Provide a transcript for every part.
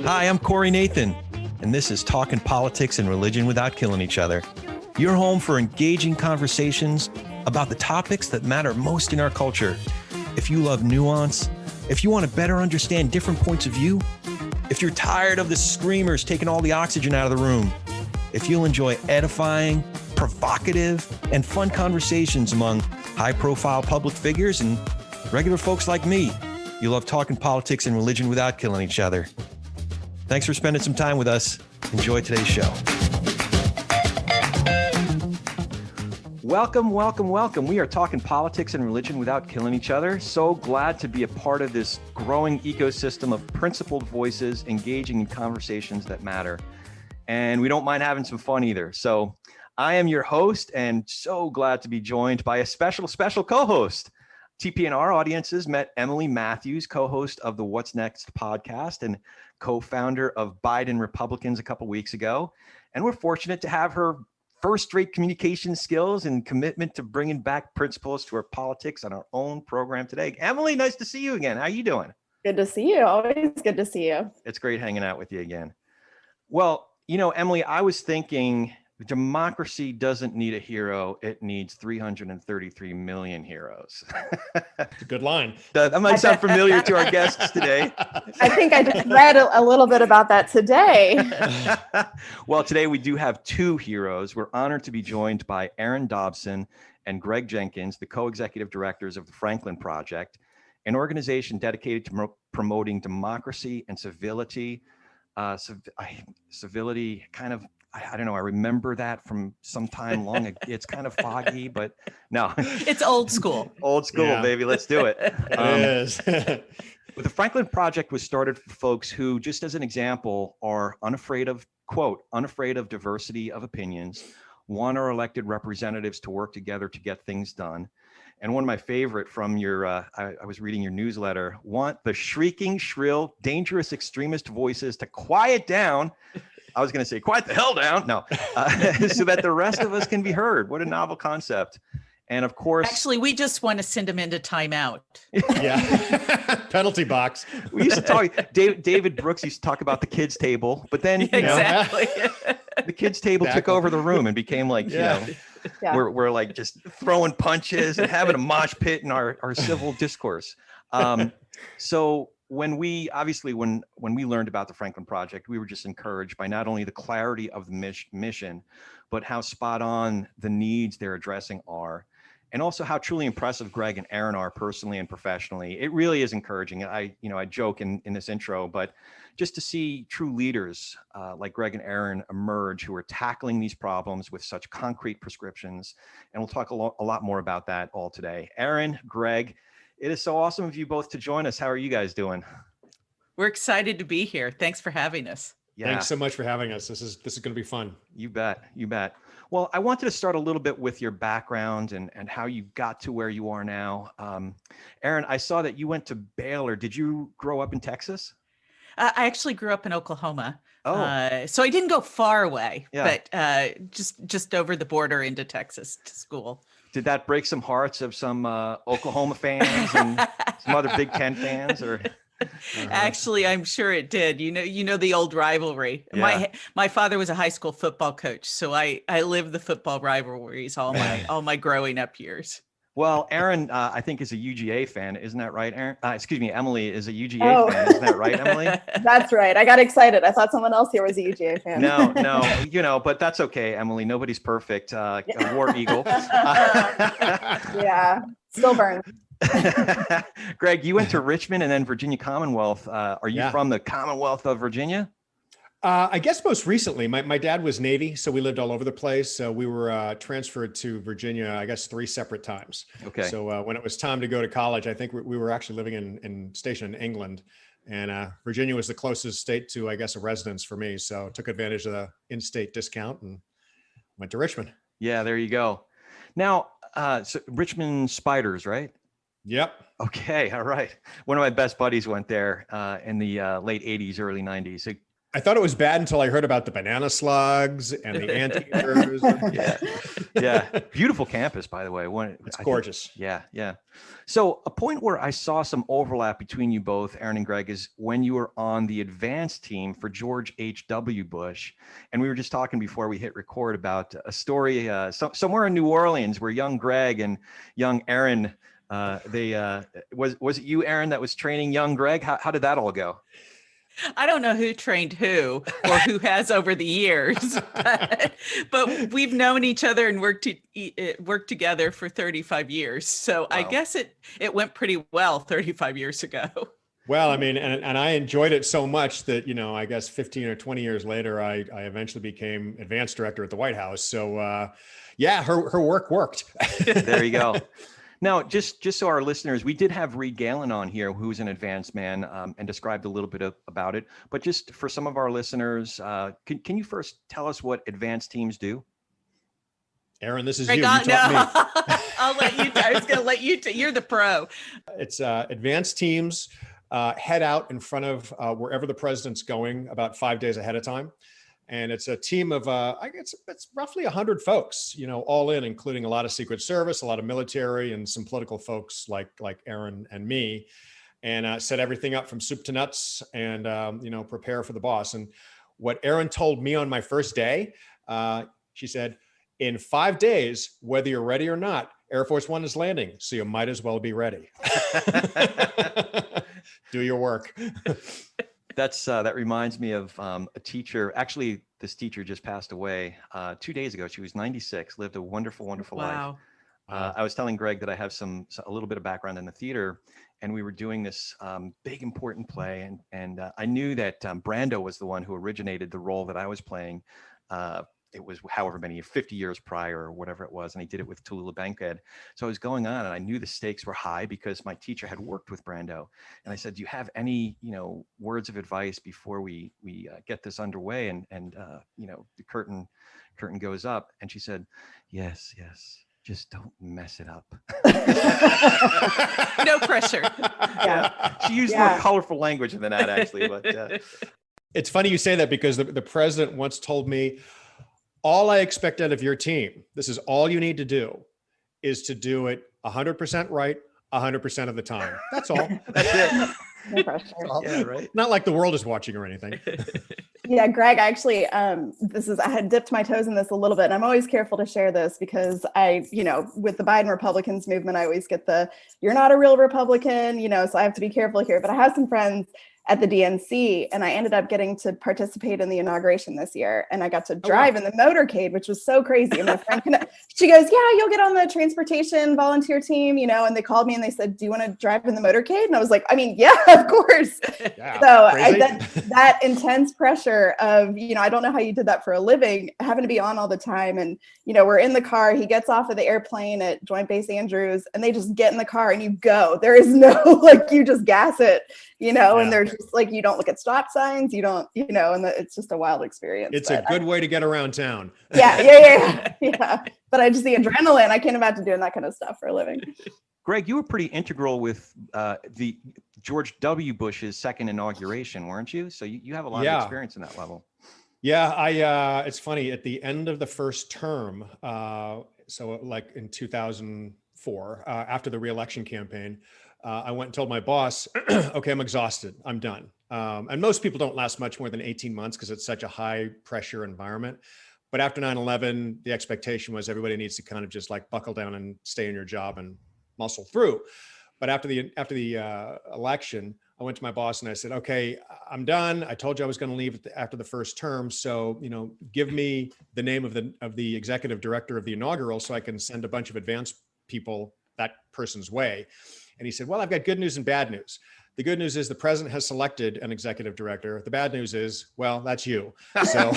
Hi, I'm Corey Nathan, and this is Talking Politics and Religion Without Killing Each Other. Your home for engaging conversations about the topics that matter most in our culture. If you love nuance, if you want to better understand different points of view, if you're tired of the screamers taking all the oxygen out of the room, if you'll enjoy edifying, provocative, and fun conversations among high-profile public figures and regular folks like me, you love talking politics and religion without killing each other. Thanks for spending some time with us. Enjoy today's show. Welcome, welcome, welcome. We are talking politics and religion without killing each other. So glad to be a part of this growing ecosystem of principled voices engaging in conversations that matter. And we don't mind having some fun either. So I am your host and so glad to be joined by a special co-host. TPNR audiences met Emily Matthews, co-host of the What's Next podcast and co-founder of Biden Republicans a couple weeks ago. And we're fortunate to have her first-rate communication skills and commitment to bringing back principles to our politics on our own program today. Emily, nice to see you again. How are you doing? Good to see you. Always good to see you. It's great hanging out with you again. Well, you know, Emily, I was thinking democracy doesn't need a hero. It needs 333 million heroes. It's a good line. That might sound familiar to our guests today. I think I just read a little bit about that today. Well, today we do have two heroes. We're honored to be joined by Erin Dobson and Greg Jenkins, the co-executive directors of the Franklin Project, an organization dedicated to promoting democracy and civility. Civility, kind of, I don't know. I remember that from some time long ago. It's kind of foggy, but no. It's old school. Old school, yeah. Baby. Let's do it. It is. The Franklin Project was started for folks who, just as an example, are unafraid of diversity of opinions, want our elected representatives to work together to get things done. And one of my favorite from your, I was reading your newsletter, want the shrieking, shrill, dangerous extremist voices to quiet down. I was going to say, quiet the hell down. No, so that the rest of us can be heard. What a novel concept. And of course, actually, we just want to send them into timeout. Yeah. Penalty box. We used to talk, David Brooks used to talk about the kids table, but then exactly. The kids table took over the room and became like, Yeah. We're like just throwing punches and having a mosh pit in our civil discourse. So when we learned about the Franklin Project, we were just encouraged by not only the clarity of the mission, but how spot on the needs they're addressing are, and also how truly impressive Greg and Erin are personally and professionally. It really is encouraging. I joke in this intro, but just to see true leaders like Greg and Erin emerge who are tackling these problems with such concrete prescriptions. And we'll talk a lot more about that all today. Erin, Greg, it is so awesome of you both to join us. How are you guys doing? We're excited to be here. Thanks for having us. Yeah. Thanks so much for having us. This is going to be fun. You bet. Well, I wanted to start a little bit with your background and how you got to where you are now. Erin, I saw that you went to Baylor. Did you grow up in Texas? I actually grew up in Oklahoma. Oh. So I didn't go far away, Yeah. but just over the border into Texas to school. Did that break some hearts of some Oklahoma fans and some other Big Ten fans? Or Actually, I'm sure it did. You know the old rivalry. Yeah. My father was a high school football coach, so I lived the football rivalries all my growing up years. Well, Erin, I think is a UGA fan, isn't that right, Erin? Emily is a UGA fan, isn't that right, Emily? That's right. I got excited. I thought someone else here was a UGA fan. No, but that's okay, Emily. Nobody's perfect. A War Eagle. Yeah, still burns. Greg, you went to Richmond and then Virginia Commonwealth. Are you from the Commonwealth of Virginia? I guess most recently, my dad was Navy, so we lived all over the place. So we were transferred to Virginia, I guess, 3 separate times. Okay. So when it was time to go to college, I think we were actually living stationed in England, and Virginia was the closest state to, I guess, a residence for me. So took advantage of the in-state discount and went to Richmond. Yeah, there you go. Now, so Richmond Spiders, right? Yep. Okay. All right. One of my best buddies went there in the late 80s, early 90s. I thought it was bad until I heard about the banana slugs and the anteaters. Yeah. Yeah. Beautiful campus, by the way. It's gorgeous. Yeah. Yeah. So a point where I saw some overlap between you both, Erin and Greg, is when you were on the advanced team for George H.W. Bush. And we were just talking before we hit record about a story somewhere in New Orleans where young Greg and young Erin, was it you, Erin, that was training young Greg? How did that all go? I don't know who trained who or who has over the years, but we've known each other and worked together for 35 years. So I guess it went pretty well 35 years ago. Well, I mean, and I enjoyed it so much that, I guess 15 or 20 years later, I eventually became advanced director at the White House. So yeah, her work worked. There you go. Now, just so our listeners, we did have Reed Galen on here, who's an advanced man, and described a little bit about it. But just for some of our listeners, can you first tell us what advanced teams do? Erin, this is you. You taught me. I'll let you. I was going to let you. You're the pro. It's advanced teams head out in front of wherever the president's going about 5 days ahead of time. And it's a team of, I guess it's roughly 100 folks, all in, including a lot of Secret Service, a lot of military, and some political folks like Erin and me, and set everything up from soup to nuts and, prepare for the boss. And what Erin told me on my first day, she said, in 5 days, whether you're ready or not, Air Force One is landing, so you might as well be ready. Do your work. That reminds me of a teacher. Actually, this teacher just passed away 2 days ago. She was 96, lived a wonderful, wonderful life. I was telling Greg that I have a little bit of background in the theater, and we were doing this big, important play. And I knew that Brando was the one who originated the role that I was playing. It was however many, 50 years prior or whatever it was. And he did it with Tallulah Bankhead. So I was going on and I knew the stakes were high because my teacher had worked with Brando. And I said, do you have any, words of advice before we get this underway? And the curtain goes up. And she said, yes. Just don't mess it up. No pressure. Yeah. She used more colorful language than that, actually. But it's funny you say that because the president once told me, all I expect out of your team, this is all you need to do, is to do it 100% right, 100% of the time. That's all. That's it. No pressure. Yeah, right. Not like the world is watching or anything. Yeah, Greg, actually, I had dipped my toes in this a little bit, and I'm always careful to share this because with the Biden Republicans movement, I always get you're not a real Republican, so I have to be careful here. But I have some friends at the DNC, and I ended up getting to participate in the inauguration this year, and I got to drive in the motorcade, which was so crazy. And my friend, she goes, "Yeah, you'll get on the transportation volunteer team," and they called me and they said, "Do you want to drive in the motorcade?" And I was like, "I mean, yeah, of course." Yeah, so that intense pressure of, I don't know how you did that for a living, having to be on all the time. And, we're in the car, he gets off of the airplane at Joint Base Andrews, and they just get in the car and you go. There is no, you just gas it, and they're just you don't look at stop signs, you don't, and it's just a wild experience. It's a good way to get around town. Yeah. But the adrenaline, I can't imagine doing that kind of stuff for a living. Greg, you were pretty integral with the George W. Bush's second inauguration, weren't you? So you have a lot of experience in that level. Yeah, it's funny. At the end of the first term, so like in 2004, after the re-election campaign, I went and told my boss, okay, I'm exhausted. I'm done. And most people don't last much more than 18 months because it's such a high pressure environment. But after 9/11, the expectation was everybody needs to kind of just buckle down and stay in your job and muscle through. But after the election, I went to my boss and I said, okay, I'm done. I told you I was going to leave after the first term. So, give me the name of the executive director of the inaugural so I can send a bunch of advanced people that person's way. And he said, well, I've got good news and bad news. The good news is the president has selected an executive director. The bad news is, well, that's you. So,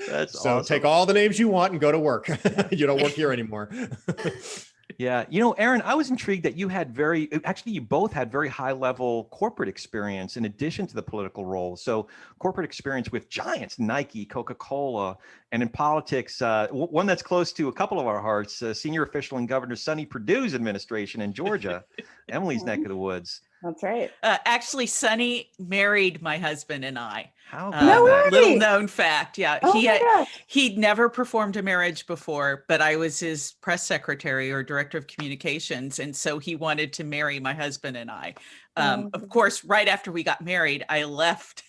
that's so awesome. Take all the names you want and go to work. You don't work here anymore. Yeah. Erin, I was intrigued that you both had very high level corporate experience in addition to the political role. So corporate experience with giants, Nike, Coca-Cola, And in politics, one that's close to a couple of our hearts, senior official in Governor Sonny Perdue's administration in Georgia, Emily's neck of the woods. That's right. Actually, Sonny married my husband and I. How No way! Little known fact. Yeah. Oh my gosh. He'd never performed a marriage before, but I was his press secretary or director of communications. And so he wanted to marry my husband and I. Of course, right after we got married, I left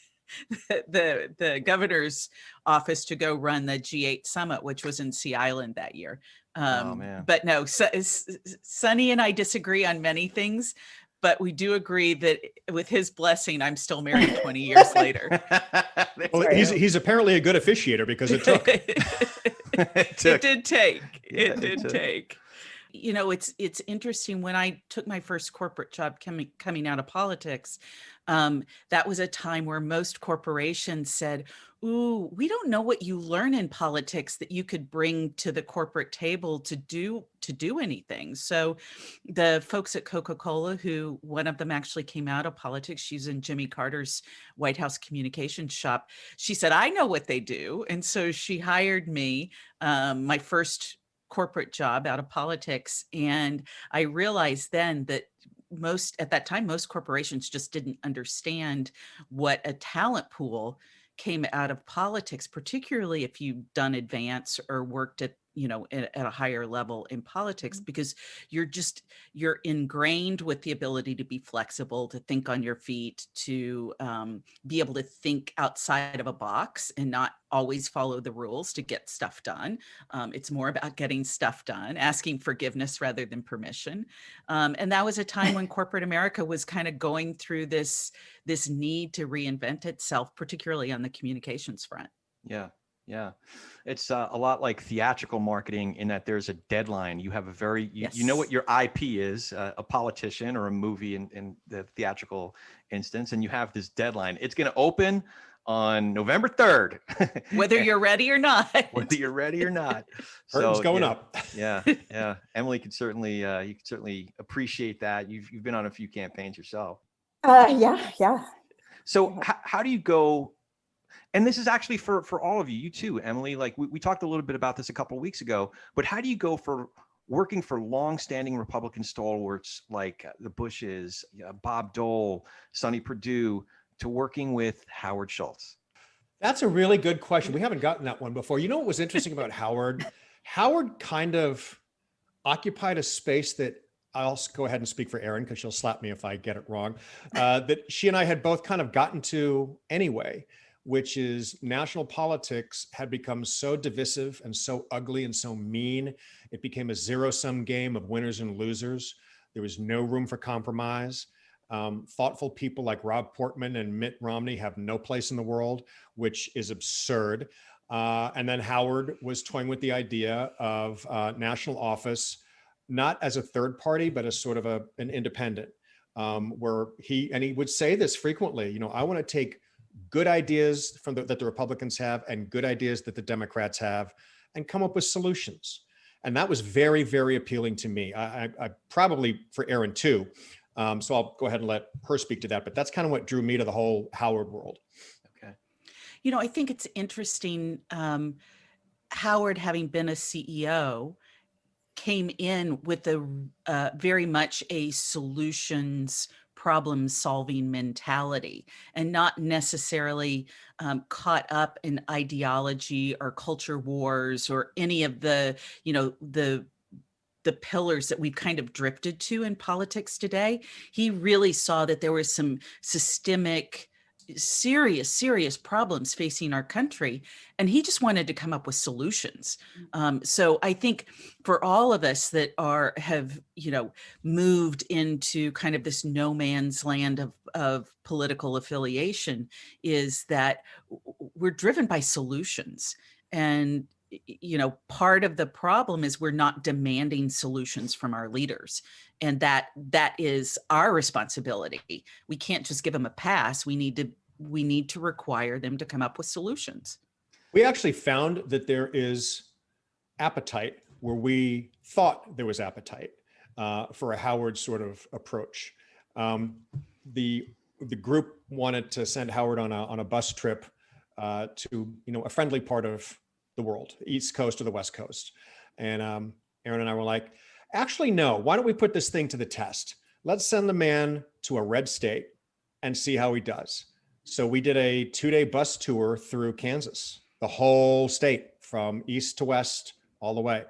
the governor's office to go run the G8 summit, which was in Sea Island that year. Man. But no, Sonny and I disagree on many things, but we do agree that with his blessing, I'm still married 20 years later. Well, he's apparently a good officiator because it took. It did take. Yeah, It did take. You know, it's interesting. When I took my first corporate job coming out of politics, that was a time where most corporations said, "Ooh, we don't know what you learn in politics that you could bring to the corporate table to do anything." So the folks at Coca-Cola, who one of them actually came out of politics, she's in Jimmy Carter's White House communications shop. She said, "I know what they do." And so she hired me, my first corporate job out of politics. And I realized then that at that time, most corporations just didn't understand what a talent pool came out of politics, particularly if you've done advance or worked at a higher level in politics, because you're ingrained with the ability to be flexible, to think on your feet, to be able to think outside of a box and not always follow the rules to get stuff done. It's more about getting stuff done, asking forgiveness rather than permission. And that was a time when corporate America was kind of going through this need to reinvent itself, particularly on the communications front. Yeah. Yeah. It's a lot like theatrical marketing in that there's a deadline. You have you know what your IP is, a politician or a movie in the theatrical instance, and you have this deadline. It's going to open on November 3rd. Whether you're ready or not. Whether you're ready or not. Curtain's going up. Yeah. Yeah. Emily could certainly, you could certainly appreciate that. You've been on a few campaigns yourself. Yeah. So how do you go? And this is actually for all of you too, Emily. Like we talked a little bit about this a couple of weeks ago, but how do you go for working for longstanding Republican stalwarts like the Bushes, Bob Dole, Sonny Perdue, to working with Howard Schultz? That's a really good question. We haven't gotten that one before. You know what was interesting about Howard? Howard kind of occupied a space that I'll go ahead and speak for Erin because she'll slap me if I get it wrong, that she and I had both kind of gotten to anyway, which is national politics had become so divisive and so ugly and so mean. It became a zero-sum game of winners and losers. There was no room for compromise. Thoughtful people like Rob Portman and Mitt Romney have no place in the world, which is absurd. And then Howard was toying with the idea of national office, not as a third party, but as sort of an independent, where he would say this frequently, I want to take good ideas that the Republicans have and good ideas that the Democrats have and come up with solutions. And that was very, very appealing to me. I probably for Erin too. So I'll go ahead and let her speak to that, but that's kind of what drew me to the whole Howard world. Okay. I think it's interesting. Howard, having been a CEO, came in with a very much a solutions problem solving mentality and not necessarily caught up in ideology or culture wars or any of the pillars that we've kind of drifted to in politics today. He really saw that there was some systemic, serious problems facing our country, and he just wanted to come up with solutions. So I think for all of us that have moved into kind of this no man's land of political affiliation, is that we're driven by solutions. And part of the problem is we're not demanding solutions from our leaders. And that is our responsibility. We can't just give them a pass. We need to require them to come up with solutions. We actually found that there is appetite where we thought there was appetite for a Howard sort of approach. The group wanted to send Howard on a bus trip to a friendly part of the world, East Coast or the West Coast. And Erin and I were like, actually, no, why don't we put this thing to the test? Let's send the man to a red state and see how he does. So we did a 2-day bus tour through Kansas, the whole state from east to west, all the way.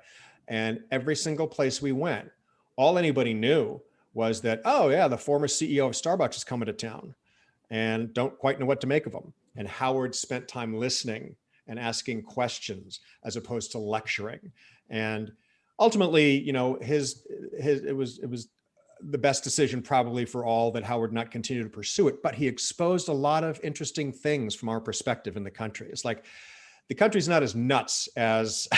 And every single place we went, all anybody knew was that, oh yeah, the former CEO of Starbucks is coming to town, and don't quite know what to make of him. And Howard spent time listening and asking questions as opposed to lecturing. And ultimately, you know, it was the best decision probably for all that Howard not continue to pursue it, but he exposed a lot of interesting things from our perspective in the country. It's like, the country's not as nuts as,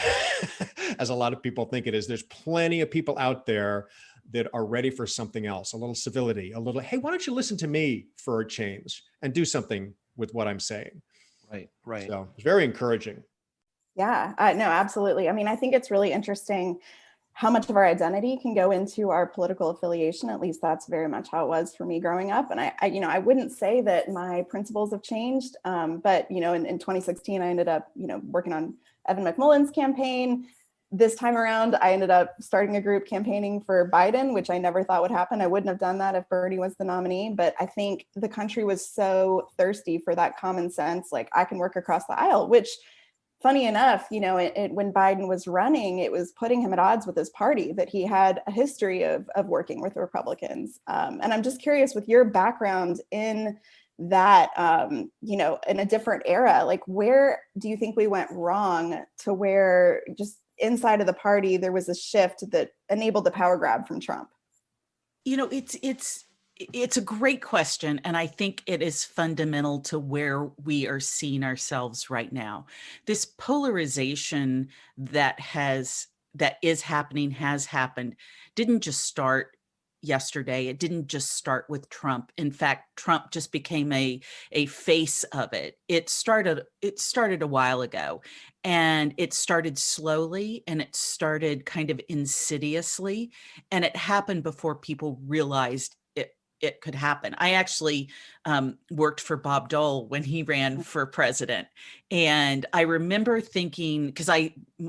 as a lot of people think it is. There's plenty of people out there that are ready for something else, a little civility, a little, hey, why don't you listen to me for a change and do something with what I'm saying? Right, right. So it's very encouraging. Yeah, no, absolutely. I mean, I think it's really interesting how much of our identity can go into our political affiliation. At least that's very much how it was for me growing up. And I you know, I wouldn't say that my principles have changed, but, you know, in 2016, I ended up, you know, working on Evan McMullen's campaign. This time around, I ended up starting a group campaigning for Biden, which I never thought would happen. I wouldn't have done that if Bernie was the nominee, but I think the country was so thirsty for that common sense, like I can work across the aisle, which, funny enough, you know, when Biden was running, it was putting him at odds with his party, that he had a history of working with Republicans. And I'm just curious, with your background in that, you know, in a different era, like where do you think we went wrong to where just inside of the party, there was a shift that enabled the power grab from Trump? You know, it's a great question. And I think it is fundamental to where we are seeing ourselves right now. This polarization that is happening, has happened, didn't just start yesterday. It didn't just start with Trump. In fact, Trump just became a face of it. It started a while ago, and it started slowly, and it started kind of insidiously, and it happened before people realized it could happen. I actually worked for Bob Dole when he ran for president. And I remember thinking, because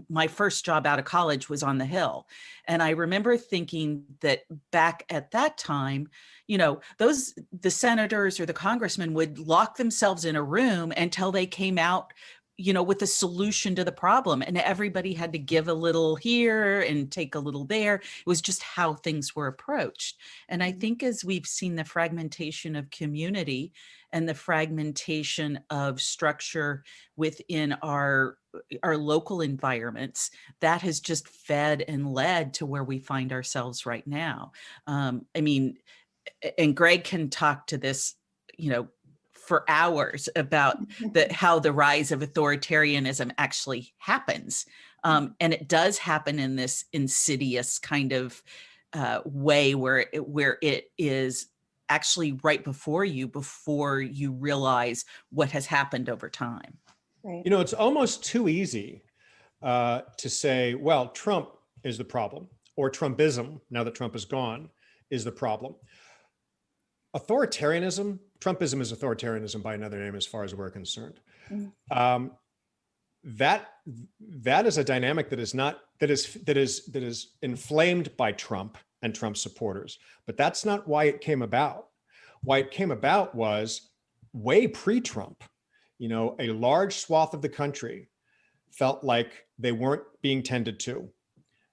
my first job out of college was on the Hill. And I remember thinking that back at that time, you know, the senators or the congressmen would lock themselves in a room until they came out, you know, with a solution to the problem. And everybody had to give a little here and take a little there. It was just how things were approached. And I think as we've seen the fragmentation of community and the fragmentation of structure within our local environments, that has just fed and led to where we find ourselves right now. I mean, and Greg can talk to this, you know, for hours about how the rise of authoritarianism actually happens. And it does happen in this insidious kind of way where it is actually right before you realize what has happened over time. Right. You know, it's almost too easy to say, well, Trump is the problem, or Trumpism, now that Trump is gone, is the problem. Authoritarianism, Trumpism is authoritarianism by another name as far as we're concerned. Mm. That is a dynamic that is inflamed by Trump and Trump supporters, but that's not why it came about. Why it came about was way pre-Trump. You know, a large swath of the country felt like they weren't being tended to.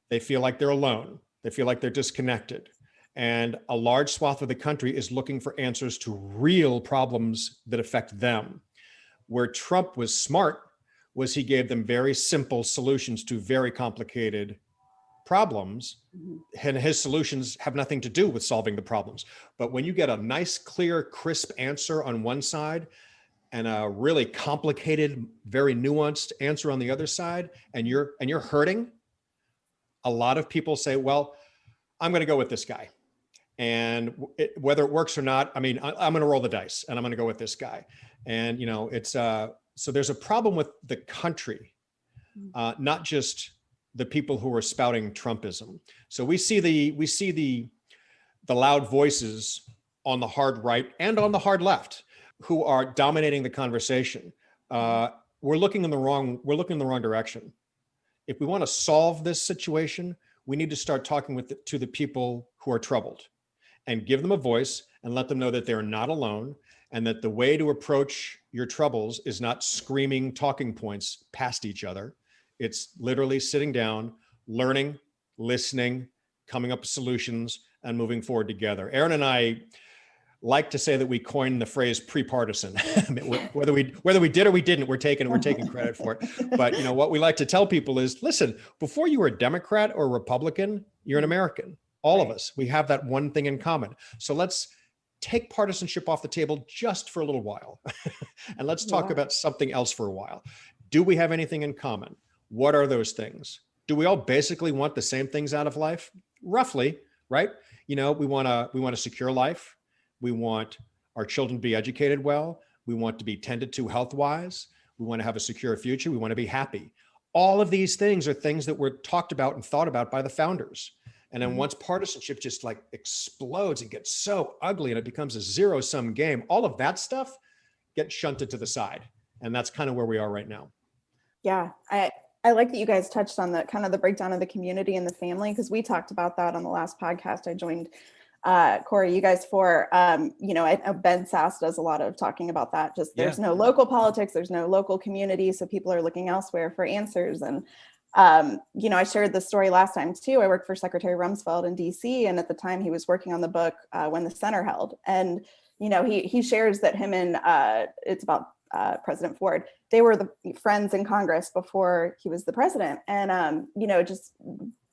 They feel like they're alone. They feel like they're disconnected. And a large swath of the country is looking for answers to real problems that affect them. Where Trump was smart was he gave them very simple solutions to very complicated problems. And his solutions have nothing to do with solving the problems. But when you get a nice, clear, crisp answer on one side and a really complicated, very nuanced answer on the other side, and you're hurting, a lot of people say, well, I'm going to go with this guy. And whether it works or not, I mean, I'm going to roll the dice and I'm going to go with this guy. And, you know, it's so there's a problem with the country, not just the people who are spouting Trumpism. So we see the loud voices on the hard right and on the hard left who are dominating the conversation. we're looking in the wrong direction. If we want to solve this situation, we need to start talking to the people who are troubled and give them a voice and let them know that they're not alone, and that the way to approach your troubles is not screaming talking points past each other. It's literally sitting down, learning, listening, coming up with solutions, and moving forward together. Erin and I like to say that we coined the phrase pre-partisan. whether we did or we didn't, we're taking credit for it. But what we like to tell people is, listen, before you were a Democrat or a Republican, you're an American. All of us, we have that one thing in common. So let's take partisanship off the table just for a little while. And let's talk about something else for a while. Do we have anything in common? What are those things? Do we all basically want the same things out of life? Roughly, right? We want a secure life. We want our children to be educated well. We want to be tended to health-wise. We want to have a secure future. We want to be happy. All of these things are things that were talked about and thought about by the founders. And then once partisanship just like explodes and gets so ugly and it becomes a zero-sum game, all of that stuff gets shunted to the side. And that's kind of where we are right now. Yeah. I like that you guys touched on the kind of the breakdown of the community and the family, because we talked about that on the last podcast I joined Corey, you guys for, Ben Sass does a lot of talking about that. Just there's no local politics, there's no local community. So people are looking elsewhere for answers. And, I shared this story last time too. I worked for Secretary Rumsfeld in DC. And at the time he was working on the book when the center held. And, he shares that him and it's about President Ford, they were the friends in Congress before he was the president. And, just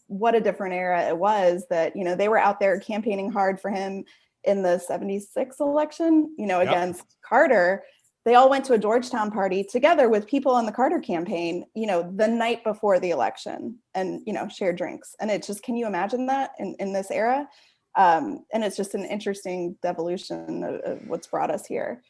what a different era it was that, they were out there campaigning hard for him in the 76 election, against Carter. They all went to a Georgetown party together with people on the Carter campaign, the night before the election and, shared drinks. And it just, can you imagine that in this era? And it's just an interesting devolution of what's brought us here.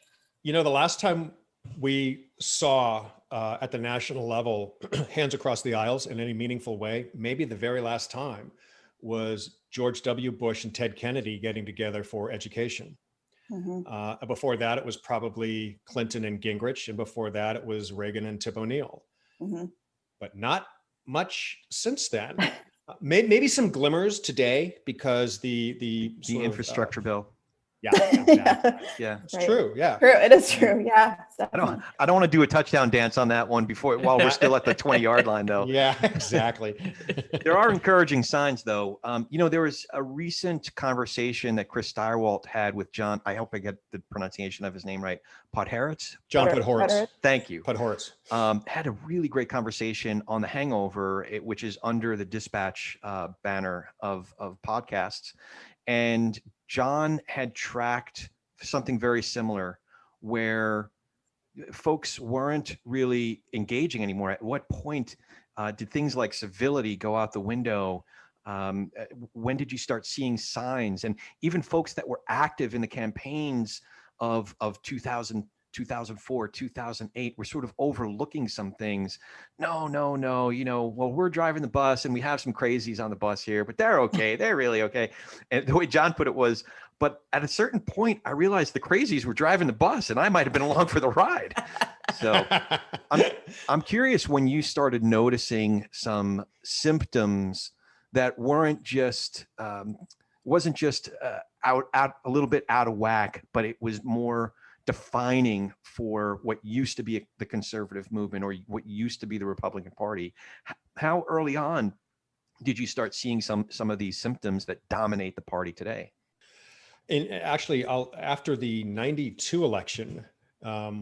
The last time we saw at the national level hands across the aisles in any meaningful way, maybe the very last time, was George W. Bush and Ted Kennedy getting together for education. Mm-hmm. Before that, it was probably Clinton and Gingrich. And before that, it was Reagan and Tip O'Neill. Mm-hmm. But not much since then. Maybe some glimmers today because the infrastructure bill. Yeah, exactly. Yeah, it's true. Yeah, true. It is true. Yeah, definitely. I don't want to do a touchdown dance on that one while we're still at the 20-yard line, though. Yeah, exactly. There are encouraging signs, though. There was a recent conversation that Chris Steyerwalt had with John. I hope I get the pronunciation of his name right. Podhoretz. John Podhoretz. Thank you. Podhoretz. Had a really great conversation on The Hangover, which is under the Dispatch banner of podcasts. And John had tracked something very similar where folks weren't really engaging anymore. At what point did things like civility go out the window? When did you start seeing signs? And even folks that were active in the campaigns of 2000, 2004, 2008, we're sort of overlooking some things. No, well, we're driving the bus and we have some crazies on the bus here, but they're okay. They're really okay. And the way John put it was, but at a certain point, I realized the crazies were driving the bus and I might've been along for the ride. So I'm curious when you started noticing some symptoms that wasn't just out a little bit out of whack, but it was more defining for what used to be the conservative movement or what used to be the Republican Party. How early on did you start seeing some of these symptoms that dominate the party today? And actually, after the 92 election,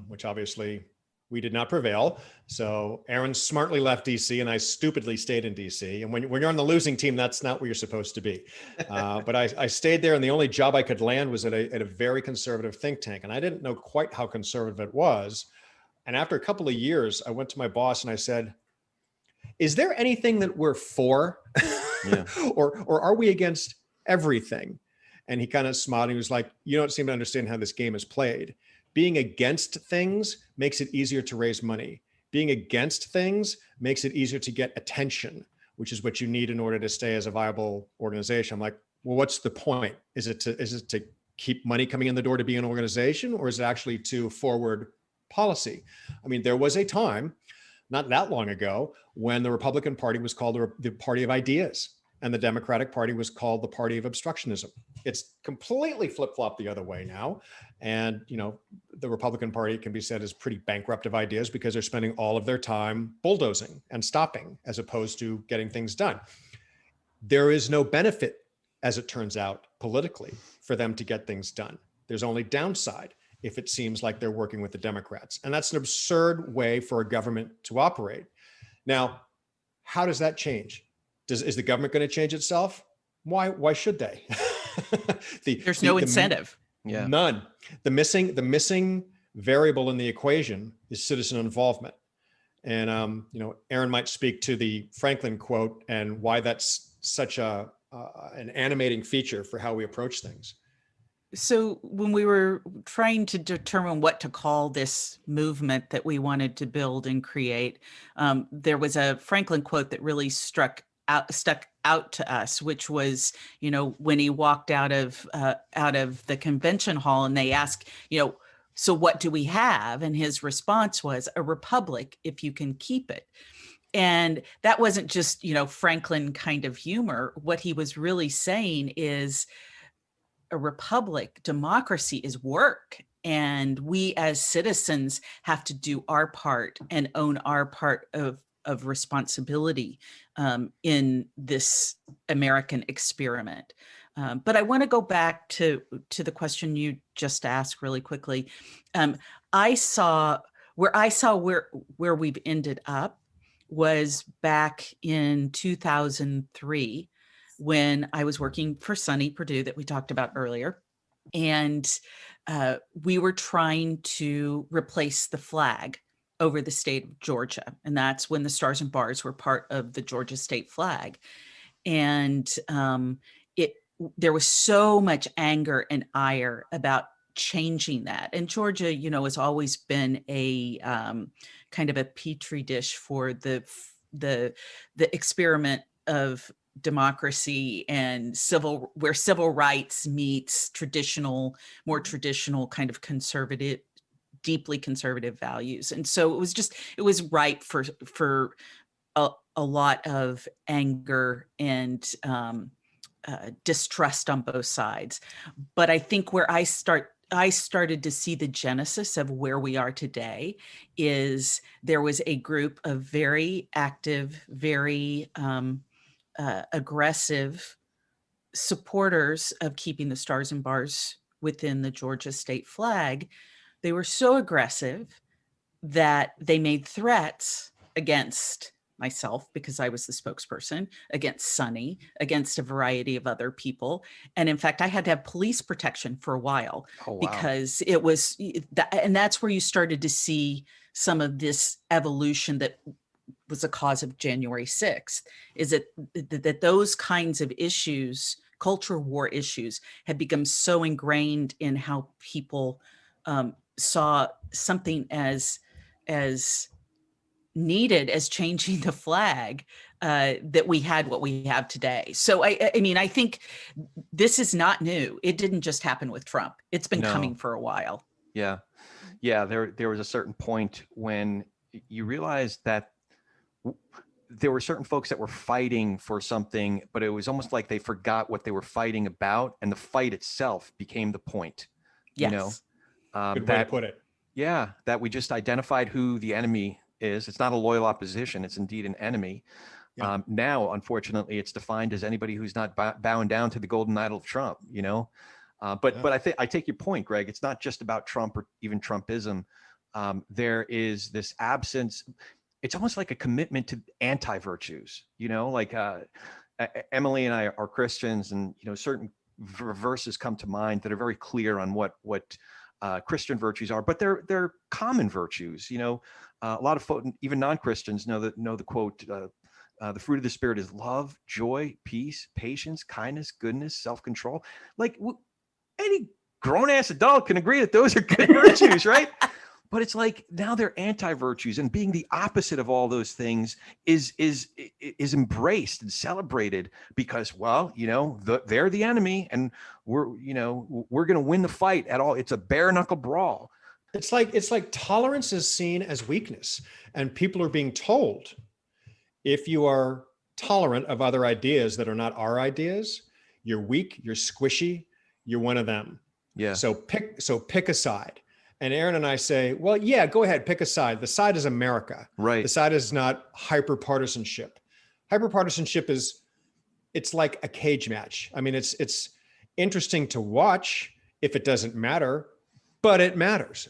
which obviously we did not prevail. So Erin smartly left DC and I stupidly stayed in DC. And when you're on the losing team, that's not where you're supposed to be. But I stayed there and the only job I could land was at a very conservative think tank. And I didn't know quite how conservative it was. And after a couple of years, I went to my boss and I said, is there anything that we're for? Yeah. or are we against everything? And he kind of smiled. And he was like, you don't seem to understand how this game is played. Being against things makes it easier to raise money. Being against things makes it easier to get attention, which is what you need in order to stay as a viable organization. I'm like, well, what's the point? Is it to keep money coming in the door to be an organization, or is it actually to forward policy. I mean, there was a time not that long ago when the Republican Party was called the party of ideas and the Democratic Party was called the party of obstructionism. It's completely flip-flopped the other way now. And, you know, the Republican Party can be said is pretty bankrupt of ideas because they're spending all of their time bulldozing and stopping as opposed to getting things done. There is no benefit, as it turns out, politically for them to get things done. There's only downside if it seems like they're working with the Democrats. And that's an absurd way for a government to operate. Now, how does that change? Is the government going to change itself? Why should they? There's no incentive. Yeah. None. The missing variable in the equation is citizen involvement. And you know, Erin might speak to the Franklin quote and why that's such an animating feature for how we approach things. So when we were trying to determine what to call this movement that we wanted to build and create, there was a Franklin quote that really stuck out to us, which was, you know, when he walked out of the convention hall and they asked, you know, so what do we have? And his response was, a republic if you can keep it. And that wasn't just, you know, Franklin kind of humor. What he was really saying is, a republic, democracy is work. And we as citizens have to do our part and own our part of responsibility in this American experiment. But I want to go back to the question you just asked really quickly. I saw where we've ended up was back in 2003, when I was working for SUNY Purdue that we talked about earlier. And we were trying to replace the flag over the state of Georgia. And that's when the stars and bars were part of the Georgia state flag. And there was so much anger and ire about changing that. And Georgia, you know, has always been a kind of a petri dish for the experiment of democracy and where civil rights meets more traditional kind of conservative, deeply conservative values. And so it was ripe for a lot of anger and distrust on both sides. But I think where I started to see the genesis of where we are today is there was a group of very active, very aggressive supporters of keeping the stars and bars within the Georgia state flag. They were so aggressive that they made threats against myself, because I was the spokesperson, against SUNY, against a variety of other people. And in fact, I had to have police protection for a while. Oh, wow. Because it was, and that's where you started to see some of this evolution that was a cause of January 6th, is that those kinds of issues, culture war issues, had become so ingrained in how people saw something as needed as changing the flag, that we had what we have today. So I mean, I think this is not new. It didn't just happen with Trump. It's been coming for a while. Yeah. There was a certain point when you realized that there were certain folks that were fighting for something, but it was almost like they forgot what they were fighting about, and the fight itself became the point. Yes. You know, good way to put it. Yeah, that we just identified who the enemy is. It's not a loyal opposition; it's indeed an enemy. Yeah. Now, unfortunately, it's defined as anybody who's not bowing down to the golden idol of Trump. You know, but I take your point, Greg. It's not just about Trump or even Trumpism. There is this absence. It's almost like a commitment to anti-virtues, you know, like Emily and I are Christians, and, you know, certain verses come to mind that are very clear on what Christian virtues are, but they're common virtues. You know, a lot of folks, even non-Christians, know the quote, the fruit of the Spirit is love, joy, peace, patience, kindness, goodness, self-control. Like any grown-ass adult can agree that those are good virtues, right? But it's like now they're anti-virtues, and being the opposite of all those things is embraced and celebrated because, well, you know, they're the enemy, and we're going to win the fight at all. It's a bare knuckle brawl. It's like tolerance is seen as weakness, and people are being told, if you are tolerant of other ideas that are not our ideas, you're weak, you're squishy, you're one of them. Yeah. So pick a side. And Erin and I say, well, yeah, go ahead, pick a side. The side is America. Right. The side is not hyper-partisanship. Hyper-partisanship it's like a cage match. I mean, it's interesting to watch if it doesn't matter, but it matters.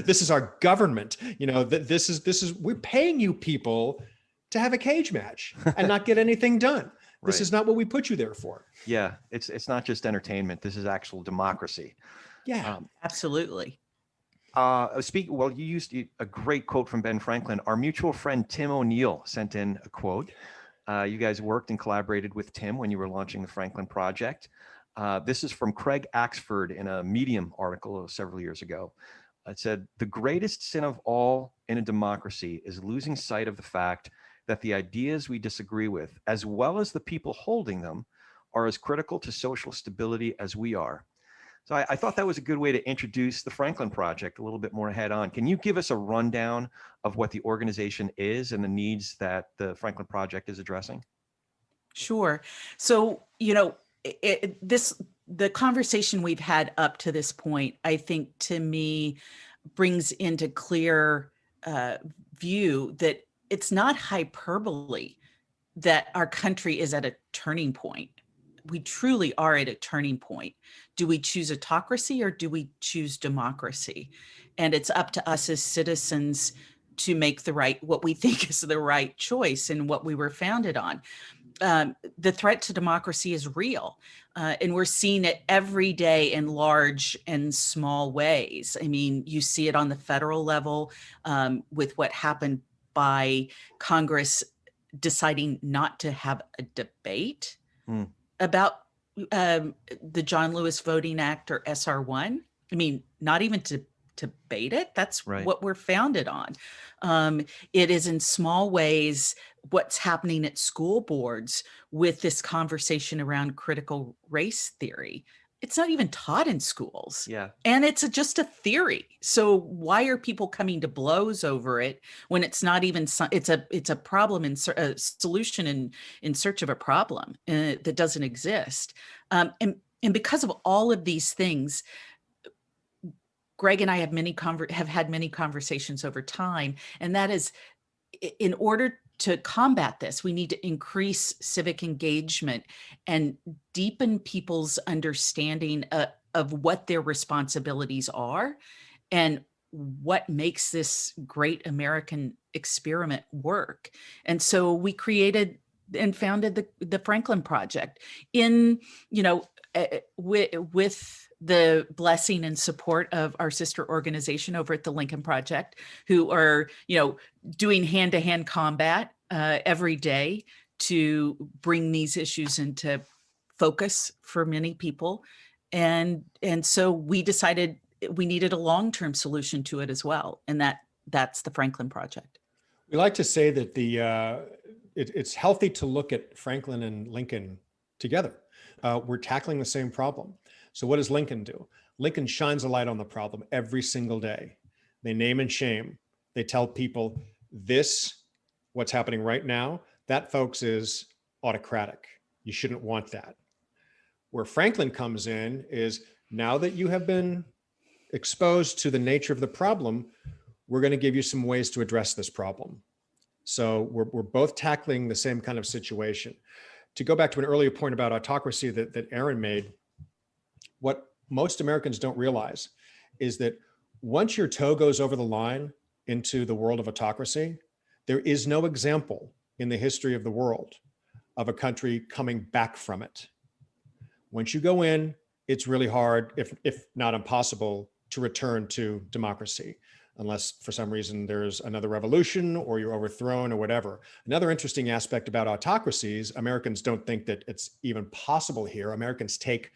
This is our government. You know, this is we're paying you people to have a cage match and not get anything done. This is not what we put you there for. Yeah, it's not just entertainment. This is actual democracy. Yeah, Absolutely. You used a great quote from Ben Franklin. Our mutual friend Tim O'Neill sent in a quote. You guys worked and collaborated with Tim when you were launching the Franklin Project. This is from Craig Axford in a Medium article several years ago. It said, "The greatest sin of all in a democracy is losing sight of the fact that the ideas we disagree with, as well as the people holding them, are as critical to social stability as we are." So I thought that was a good way to introduce the Franklin Project a little bit more head on. Can you give us a rundown of what the organization is and the needs that the Franklin Project is addressing? Sure. So, the conversation we've had up to this point, I think to me brings into clear view that it's not hyperbole that our country is at a turning point. We truly are at a turning point. Do we choose autocracy or do we choose democracy? And it's up to us as citizens to make what we think is the right choice and what we were founded on. The threat to democracy is real, and we're seeing it every day in large and small ways. I mean, you see it on the federal level with what happened by Congress deciding not to have a debate about the John Lewis Voting Act, or SR1. I mean, not even to debate it. That's right. What we're founded on. It is in small ways what's happening at school boards with this conversation around critical race theory. It's not even taught in schools. Yeah. And it's just a theory. So why are people coming to blows over it when it's not even, it's a problem a solution in search of a problem that doesn't exist. And because of all of these things, Greg and I have had many conversations over time, and that is, in order to combat this, we need to increase civic engagement and deepen people's understanding of what their responsibilities are and what makes this great American experiment work. And so we created and founded the Franklin Project with the blessing and support of our sister organization over at the Lincoln Project, who are, doing hand-to-hand combat every day to bring these issues into focus for many people. And so we decided we needed a long-term solution to it as well. And that's the Franklin Project. We like to say that it's healthy to look at Franklin and Lincoln together. We're tackling the same problem. So what does Lincoln do? Lincoln shines a light on the problem every single day. They name and shame. They tell people what's happening right now, that, folks, is autocratic. You shouldn't want that. Where Franklin comes in is, now that you have been exposed to the nature of the problem, we're going to give you some ways to address this problem. So we're both tackling the same kind of situation. To go back to an earlier point about autocracy that Erin made, what most Americans don't realize is that once your toe goes over the line into the world of autocracy, there is no example in the history of the world of a country coming back from it. Once you go in, it's really hard, if not impossible, to return to democracy, unless for some reason there's another revolution or you're overthrown or whatever. Another interesting aspect about autocracies, Americans don't think that it's even possible here. Americans take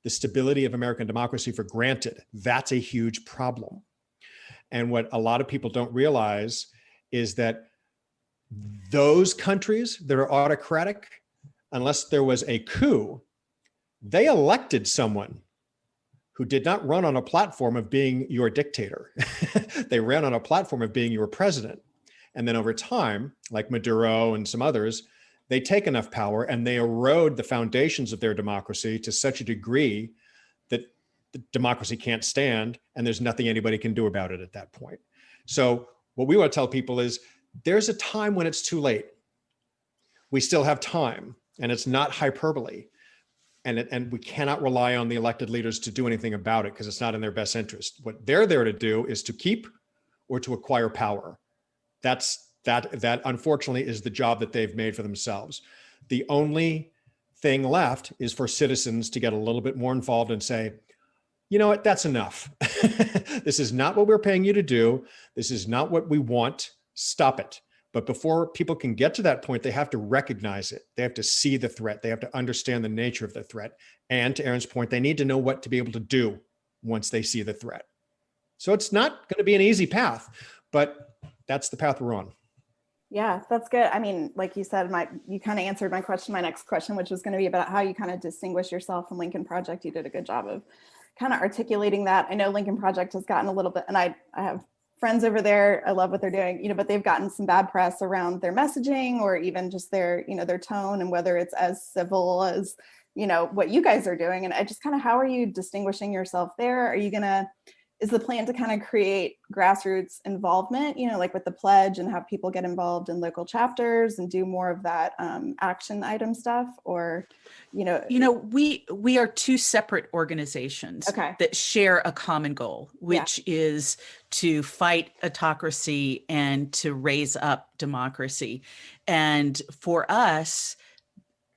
the stability of American democracy for granted. That's a huge problem. And what a lot of people don't realize is that those countries that are autocratic, unless there was a coup, they elected someone who did not run on a platform of being your dictator. They ran on a platform of being your president. And then over time, like Maduro and some others, they take enough power and they erode the foundations of their democracy to such a degree that the democracy can't stand, and there's nothing anybody can do about it at that point. So what we want to tell people is there's a time when it's too late. We still have time, and it's not hyperbole. And we cannot rely on the elected leaders to do anything about it because it's not in their best interest. What they're there to do is to keep or to acquire power. That unfortunately is the job that they've made for themselves. The only thing left is for citizens to get a little bit more involved and say, you know what, that's enough. This is not what we're paying you to do. This is not what we want. Stop it. But before people can get to that point, they have to recognize it. They have to see the threat. They have to understand the nature of the threat. And to Erin's point, they need to know what to be able to do once they see the threat. So it's not going to be an easy path, but that's the path we're on. Yeah, that's good. I mean, like you said, you kind of answered my next question, which was going to be about how you kind of distinguish yourself from Lincoln Project. You did a good job of kind of articulating that. I know Lincoln Project has gotten a little bit, and I have friends over there. I love what they're doing, but they've gotten some bad press around their messaging or even just their tone, and whether it's as civil as, what you guys are doing. And I just kind of, how are you distinguishing yourself there? Is the plan to kind of create grassroots involvement, like with the pledge, and have people get involved in local chapters and do more of that action item stuff? Or, we are two separate organizations that share a common goal, which is to fight autocracy and to raise up democracy. And for us,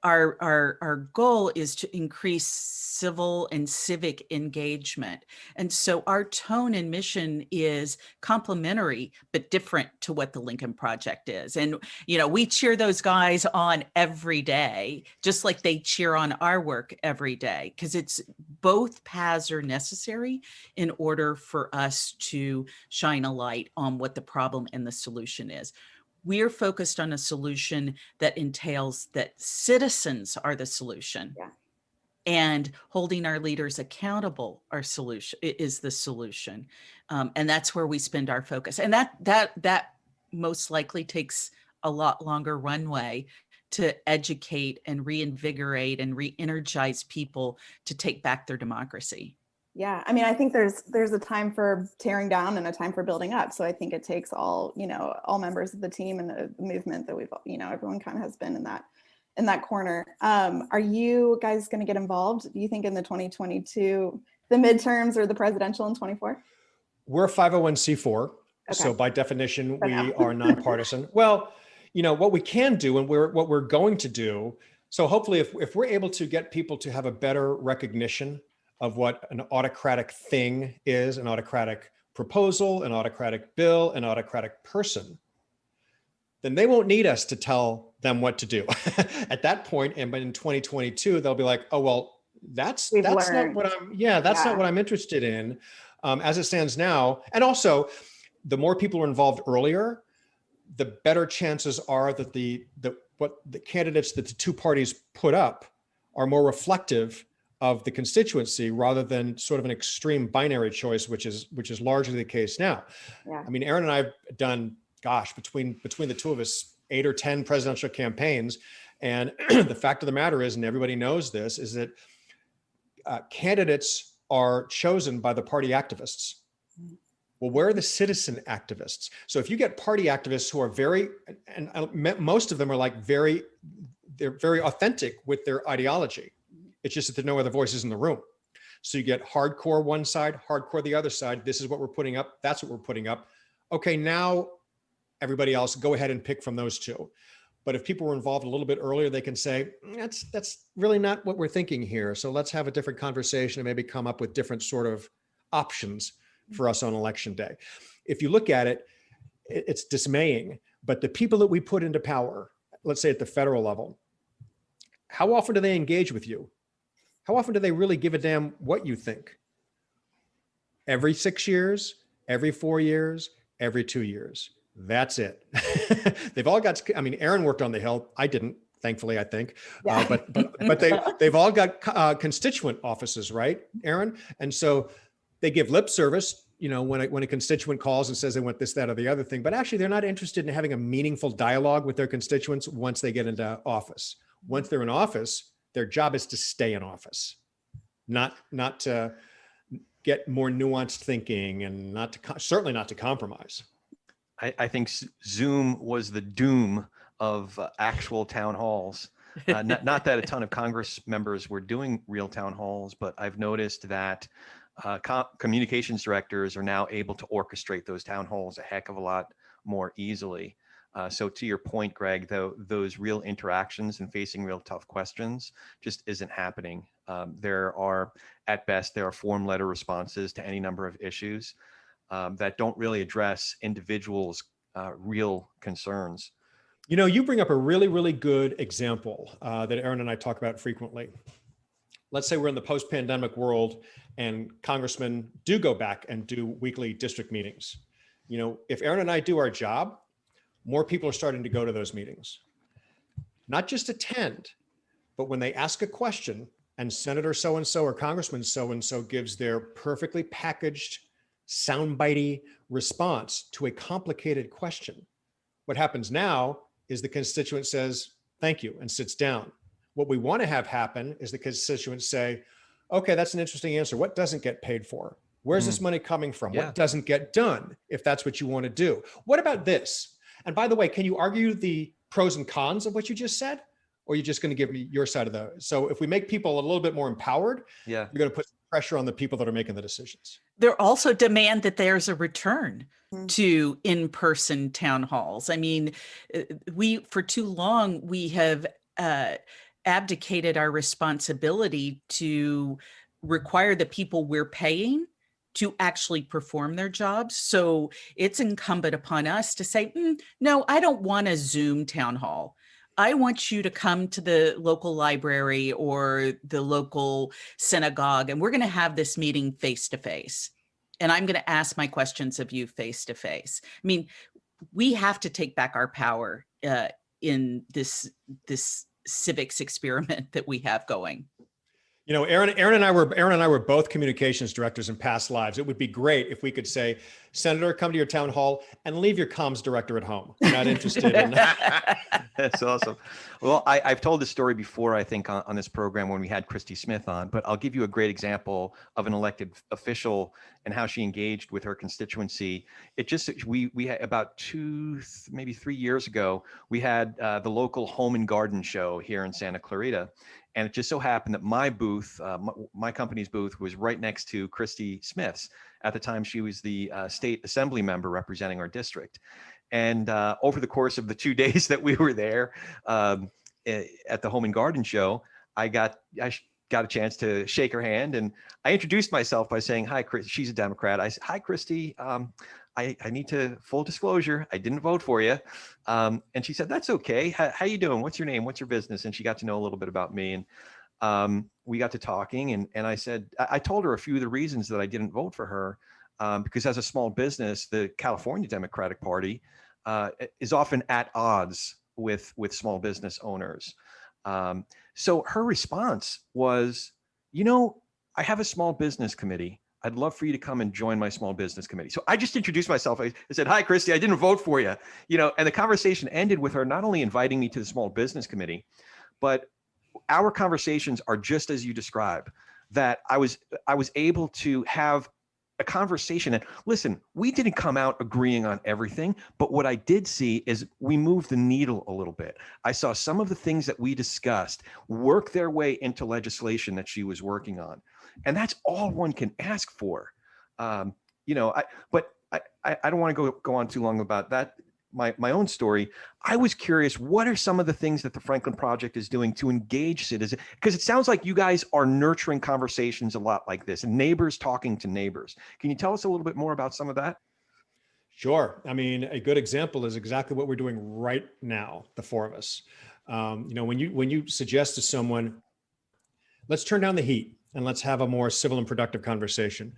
our goal is to increase civil and civic engagement. And so our tone and mission is complementary, but different to what the Lincoln Project is. And, we cheer those guys on every day, just like they cheer on our work every day, because it's both paths are necessary in order for us to shine a light on what the problem and the solution is. We are focused on a solution that entails that citizens are the solution, and holding our leaders accountable is the solution. And that's where we spend our focus. And that most likely takes a lot longer runway to educate and reinvigorate and re-energize people to take back their democracy. Yeah, I mean, I think there's a time for tearing down and a time for building up. So I think it takes all members of the team and the movement that we've, everyone kind of has been in that corner. Are you guys going to get involved, do you think, in the 2022, the midterms or the presidential in 24? We're a 501c4. So by definition, we are nonpartisan. Well, what we can do and what we're going to do. So hopefully if we're able to get people to have a better recognition of what an autocratic thing is, an autocratic proposal, an autocratic bill, an autocratic person, then they won't need us to tell them what to do. At that point, and in 2022, they'll be like, oh, well, that's not what not what I'm interested in as it stands now. And also, the more people are involved earlier, the better chances are that what the candidates that the two parties put up are more reflective of the constituency rather than sort of an extreme binary choice, which is largely the case now. Yeah. I mean, Erin and I have done, between the two of us, 8 or 10 presidential campaigns. And the fact of the matter is, and everybody knows this, is that candidates are chosen by the party activists. Well, where are the citizen activists? So if you get party activists who are most of them are they're very authentic with their ideology. It's just that there are no other voices in the room. So you get hardcore one side, hardcore the other side. This is what we're putting up. That's what we're putting up. Okay, now everybody else, go ahead and pick from those two. But if people were involved a little bit earlier, they can say, that's really not what we're thinking here. So let's have a different conversation and maybe come up with different sort of options for us on election day. If you look at it, it's dismaying. But the people that we put into power, let's say at the federal level, how often do they engage with you? How often do they really give a damn what you think? Every 6 years, every 4 years, every 2 years. That's it. They've all got, Erin worked on the Hill. I didn't. thankfully, I think. Yeah. But they've all got constituent offices, right, Erin? And so they give lip service, when a constituent calls and says they want this, that, or the other thing, but actually they're not interested in having a meaningful dialogue with their constituents once they get into office. Once they're in office, their job is to stay in office, not to get more nuanced thinking, and certainly not to compromise. I think Zoom was the doom of actual town halls. Not that a ton of Congress members were doing real town halls, but I've noticed that communications directors are now able to orchestrate those town halls a heck of a lot more easily. So to your point, Greg, those real interactions and facing real tough questions just isn't happening. At best, there are form letter responses to any number of issues that don't really address individuals' real concerns. You bring up a really, really good example that Erin and I talk about frequently. Let's say we're in the post-pandemic world and congressmen do go back and do weekly district meetings. If Erin and I do our job, more people are starting to go to those meetings. Not just attend, but when they ask a question and Senator so-and-so or Congressman so-and-so gives their perfectly packaged, soundbitey response to a complicated question. What happens now is the constituent says, thank you, and sits down. What we want to have happen is the constituents say, okay, that's an interesting answer. What doesn't get paid for? Where's this money coming from? Yeah. What doesn't get done, if that's what you want to do? What about this? And by the way, can you argue the pros and cons of what you just said? Or are you just going to give me your side of so if we make people a little bit more empowered, yeah, you're going to put pressure on the people that are making the decisions. There also demand that there's a return to in-person town halls. I mean, for too long, we have abdicated our responsibility to require the people we're paying to actually perform their jobs. So it's incumbent upon us to say, no, I don't want a Zoom town hall. I want you to come to the local library or the local synagogue, and we're going to have this meeting face to face. And I'm going to ask my questions of you face to face. I mean, we have to take back our power in this civics experiment that we have going. Erin and I were both communications directors in past lives. It would be great if we could say, Senator, come to your town hall and leave your comms director at home. I'm not interested in that. That's awesome. Well, I've told this story before, I think, on this program when we had Christy Smith on, but I'll give you a great example of an elected official and how she engaged with her constituency. We had about maybe 3 years ago, we had the local home and garden show here in Santa Clarita. And it just so happened that my booth, my company's booth, was right next to Christy Smith's. At the time, she was the state assembly member representing our district. And over the course of the 2 days that we were there at the Home and Garden Show, I got a chance to shake her hand. And I introduced myself by saying, hi, Chris. She's a Democrat. I said, hi, Christy. I need to, full disclosure, I didn't vote for you. And she said, that's okay. How you doing? What's your name? What's your business? And she got to know a little bit about me. And we got to talking. And I said, I told her a few of the reasons that I didn't vote for her. Because as a small business, the California Democratic Party is often at odds with small business owners. So her response was, I have a small business committee. I'd love for you to come and join my small business committee. So I just introduced myself. I said, hi, Christy, I didn't vote for you. And the conversation ended with her not only inviting me to the small business committee, but our conversations are just as you describe, that I was able to have a conversation. And listen, we didn't come out agreeing on everything, but what I did see is we moved the needle a little bit. I saw some of the things that we discussed work their way into legislation that she was working on. And that's all one can ask for. I don't want to go on too long about that. My own story. I was curious, what are some of the things that the Franklin Project is doing to engage citizens? Because it sounds like you guys are nurturing conversations a lot like this, and neighbors talking to neighbors. Can you tell us a little bit more about some of that? Sure. I mean, a good example is exactly what we're doing right now, the four of us. When you suggest to someone, let's turn down the heat and let's have a more civil and productive conversation.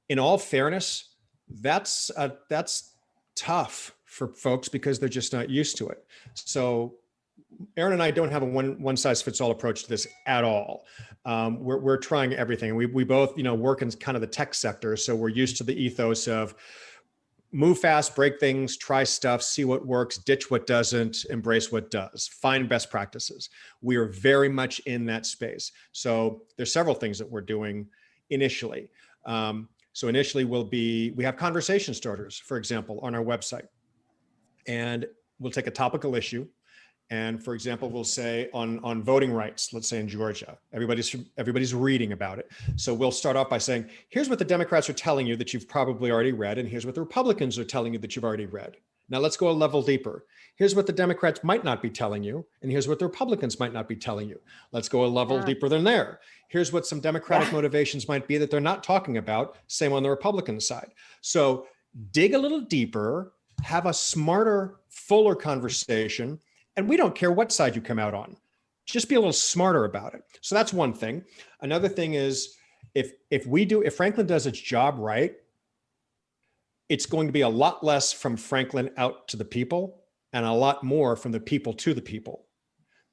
In all fairness, that's tough for folks because they're just not used to it. So Erin and I don't have a one size fits all approach to this at all. We're trying everything. We both, work in kind of the tech sector. So we're used to the ethos of move fast, break things, try stuff, see what works, ditch what doesn't, embrace what does, find best practices. We are very much in that space. So there's several things that we're doing initially. So initially we have conversation starters, for example, on our website. And we'll take a topical issue. And for example, we'll say on voting rights, let's say in Georgia, everybody's reading about it. So we'll start off by saying, here's what the Democrats are telling you that you've probably already read, and here's what the Republicans are telling you that you've already read. Now let's go a level deeper. Here's what the Democrats might not be telling you, and here's what the Republicans might not be telling you. Let's go a level deeper than there. Here's what some Democratic motivations might be that they're not talking about, same on the Republican side. So dig a little deeper, have a smarter, fuller conversation, and we don't care what side you come out on. Just be a little smarter about it. So that's one thing. Another thing is if Franklin does its job right, it's going to be a lot less from Franklin out to the people and a lot more from the people to the people.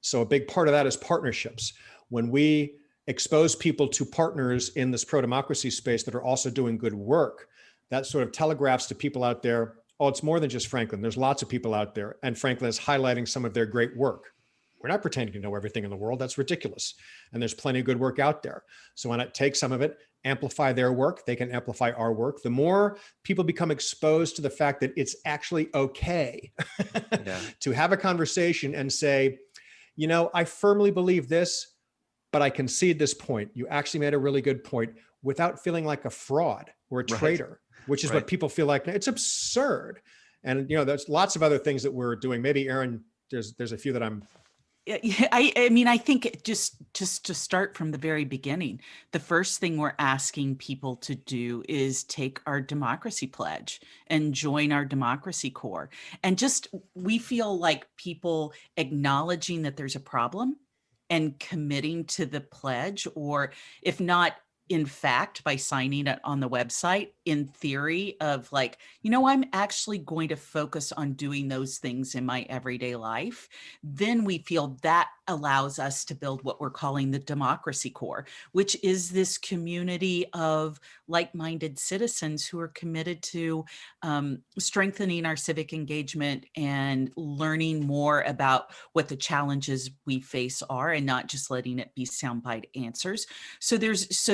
So a big part of that is partnerships. When we expose people to partners in this pro-democracy space that are also doing good work, that sort of telegraphs to people out there, oh, it's more than just Franklin. There's lots of people out there, and Franklin is highlighting some of their great work. We're not pretending to know everything in the world. That's ridiculous. And there's plenty of good work out there. So why not take some of it, amplify their work? They can amplify our work. The more people become exposed to the fact that it's actually okay to have a conversation and say, I firmly believe this, but I concede this point. You actually made a really good point, without feeling like a fraud or a traitor. Which is what people feel like. It's absurd. And, there's lots of other things that we're doing. Maybe Erin, there's a few that I'm. Yeah, I think just to start from the very beginning, the first thing we're asking people to do is take our democracy pledge and join our democracy corps. And we feel like people acknowledging that there's a problem and committing to the pledge, or if not, in fact, by signing it on the website, in theory of like, I'm actually going to focus on doing those things in my everyday life, then we feel that allows us to build what we're calling the democracy corps, which is this community of like-minded citizens who are committed to strengthening our civic engagement and learning more about what the challenges we face are, and not just letting it be soundbite answers. So there's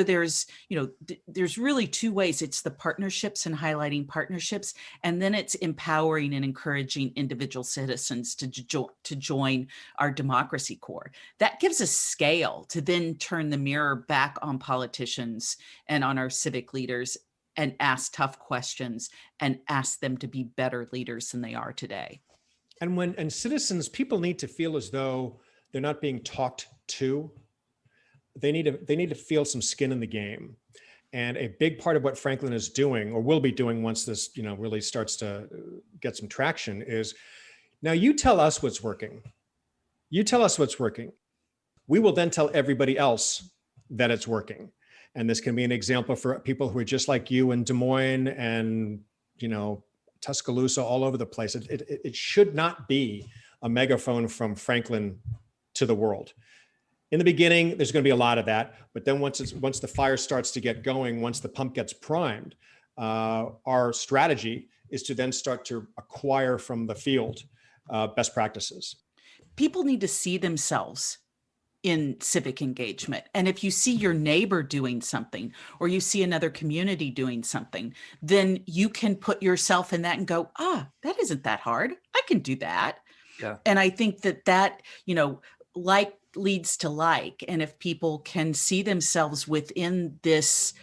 really two ways. It's the partnerships and highlighting partnerships, and then it's empowering and encouraging individual citizens to join our democracy corps. That gives us scale to then turn the mirror back on politicians and on our civic leaders and ask tough questions and ask them to be better leaders than they are today. And citizens, people need to feel as though they're not being talked to. They need to feel some skin in the game. And a big part of what Franklin is doing, or will be doing once this, really starts to get some traction, is now you tell us what's working. You tell us what's working. We will then tell everybody else that it's working. And this can be an example for people who are just like you in Des Moines and, Tuscaloosa, all over the place. It should not be a megaphone from Franklin to the world. In the beginning, there's going to be a lot of that, but then once the fire starts to get going, once the pump gets primed, our strategy is to then start to acquire from the field best practices. People need to see themselves in civic engagement. And if you see your neighbor doing something, or you see another community doing something, then you can put yourself in that and go, that isn't that hard. I can do that. Yeah. And I think that, like leads to like. And if people can see themselves within this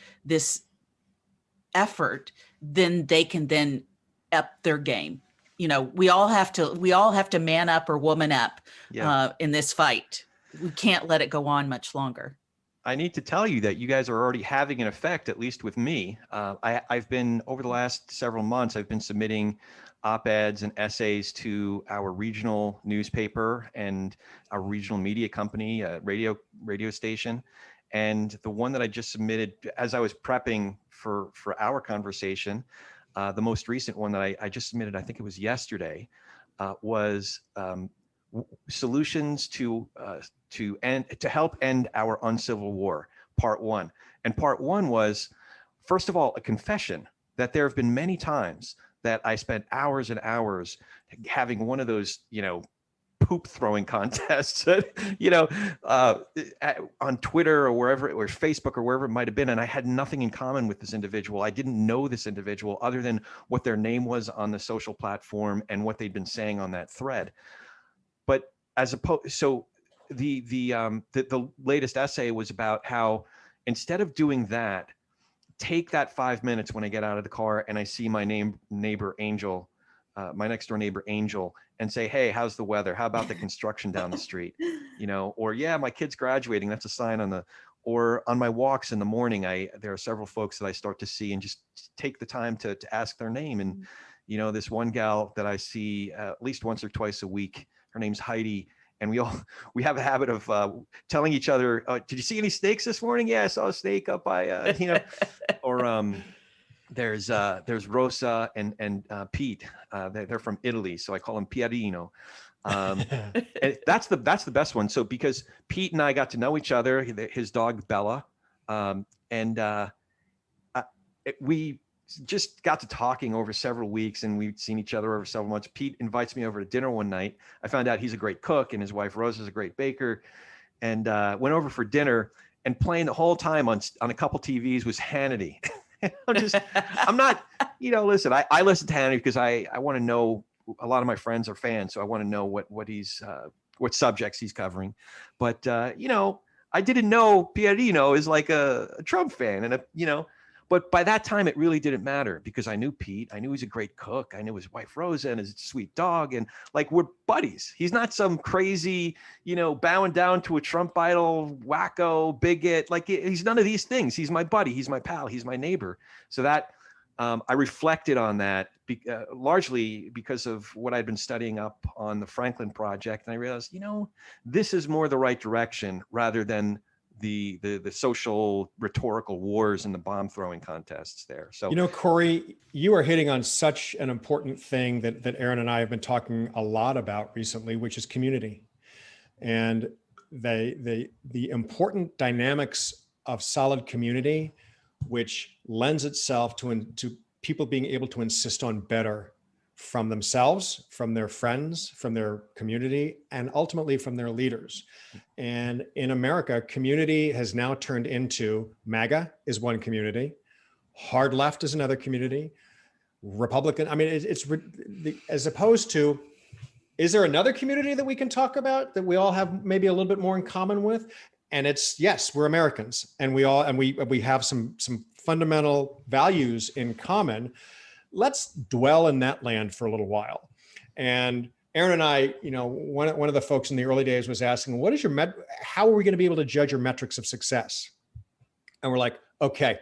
effort, then they can then up their game. We all have to man up or woman up in this fight. We can't let it go on much longer. I need to tell you that you guys are already having an effect, at least with me. I've been, over the last several months, I've been submitting op-eds and essays to our regional newspaper and our regional media company, radio station. And the one that I just submitted as I was prepping for our conversation, the most recent one that I just submitted, I think it was yesterday, was solutions to help end our uncivil war, part one. And part one was, first of all, a confession that there have been many times that I spent hours and hours having one of those, poop throwing contests that, on Twitter or wherever, or Facebook or wherever it might have been. And I had nothing in common with this individual. I didn't know this individual other than what their name was on the social platform and what they'd been saying on that thread. But as opposed, so the latest essay was about how instead of doing that, take that 5 minutes when I get out of the car and I see my neighbor Angel, my next door neighbor Angel, and say, hey, how's the weather? How about the construction down the street? Or yeah, my kid's graduating. That's a sign or on my walks in the morning, there are several folks that I start to see and just take the time to ask their name. And, this one gal that I see at least once or twice a week, her name's Heidi. And we have a habit of telling each other, did you see any snakes this morning? Yeah, I saw a snake up by, or there's Rosa and Pete. They're from Italy, so I call them Pierino. And that's the best one. So because Pete and I got to know each other, his dog Bella, we just got to talking over several weeks, and we'd seen each other over several months. Pete invites me over to dinner one night. I found out he's a great cook and his wife Rose is a great baker, and went over for dinner, and playing the whole time on a couple TVs was Hannity. I'm not, listen, I listen to Hannity because I want to know, a lot of my friends are fans. So I want to know what subjects he's covering. But, I didn't know Pierino is like a Trump fan and but by that time, it really didn't matter because I knew Pete. I knew he's a great cook. I knew his wife, Rosa, and his sweet dog. And we're buddies. He's not some crazy, bowing down to a Trump idol, wacko, bigot. He's none of these things. He's my buddy. He's my pal. He's my neighbor. So that I reflected on that largely because of what I'd been studying up on the Franklin Project. And I realized, this is more the right direction rather than the social rhetorical wars and the bomb throwing contests there. So, Corey, you are hitting on such an important thing that Erin and I have been talking a lot about recently, which is community and the important dynamics of solid community, which lends itself to people being able to insist on better from themselves, from their friends, from their community, and ultimately from their leaders. And in America, community has now turned into MAGA is one community, hard left is another community, Republican. I mean, it's as opposed to, is there another community that we can talk about that we all have maybe a little bit more in common with? And it's, yes, we're Americans, and we have some fundamental values in common. Let's dwell in that land for a little while. And Erin and I, one of the folks in the early days was asking, how are we going to be able to judge your metrics of success? And we're like, okay,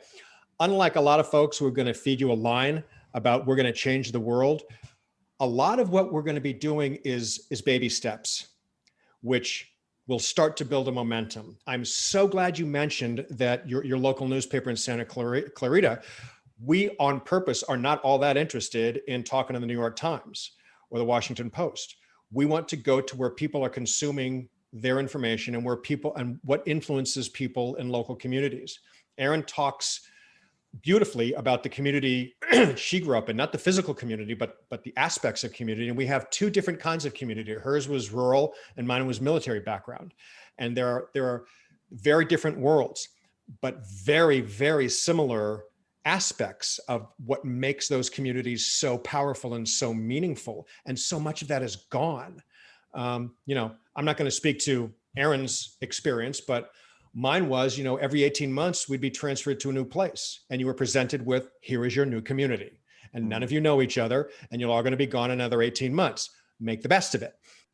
unlike a lot of folks who are going to feed you a line about we're going to change the world, a lot of what we're going to be doing is baby steps, which will start to build a momentum. I'm so glad you mentioned that your local newspaper in Santa Clarita, we on purpose are not all that interested in talking to the New York Times or the Washington Post. We want to go to where people are consuming their information and what influences people in local communities. Erin talks beautifully about the community she grew up in, not the physical community, but the aspects of community. And we have two different kinds of community. Hers was rural and mine was military background. And there are very different worlds, but very, very similar aspects of what makes those communities so powerful and so meaningful. And so much of that is gone. I'm not going to speak to Erin's experience, but mine was, every 18 months, we'd be transferred to a new place and you were presented with, here is your new community. And none of you know each other and you're all going to be gone another 18 months. Make the best of it.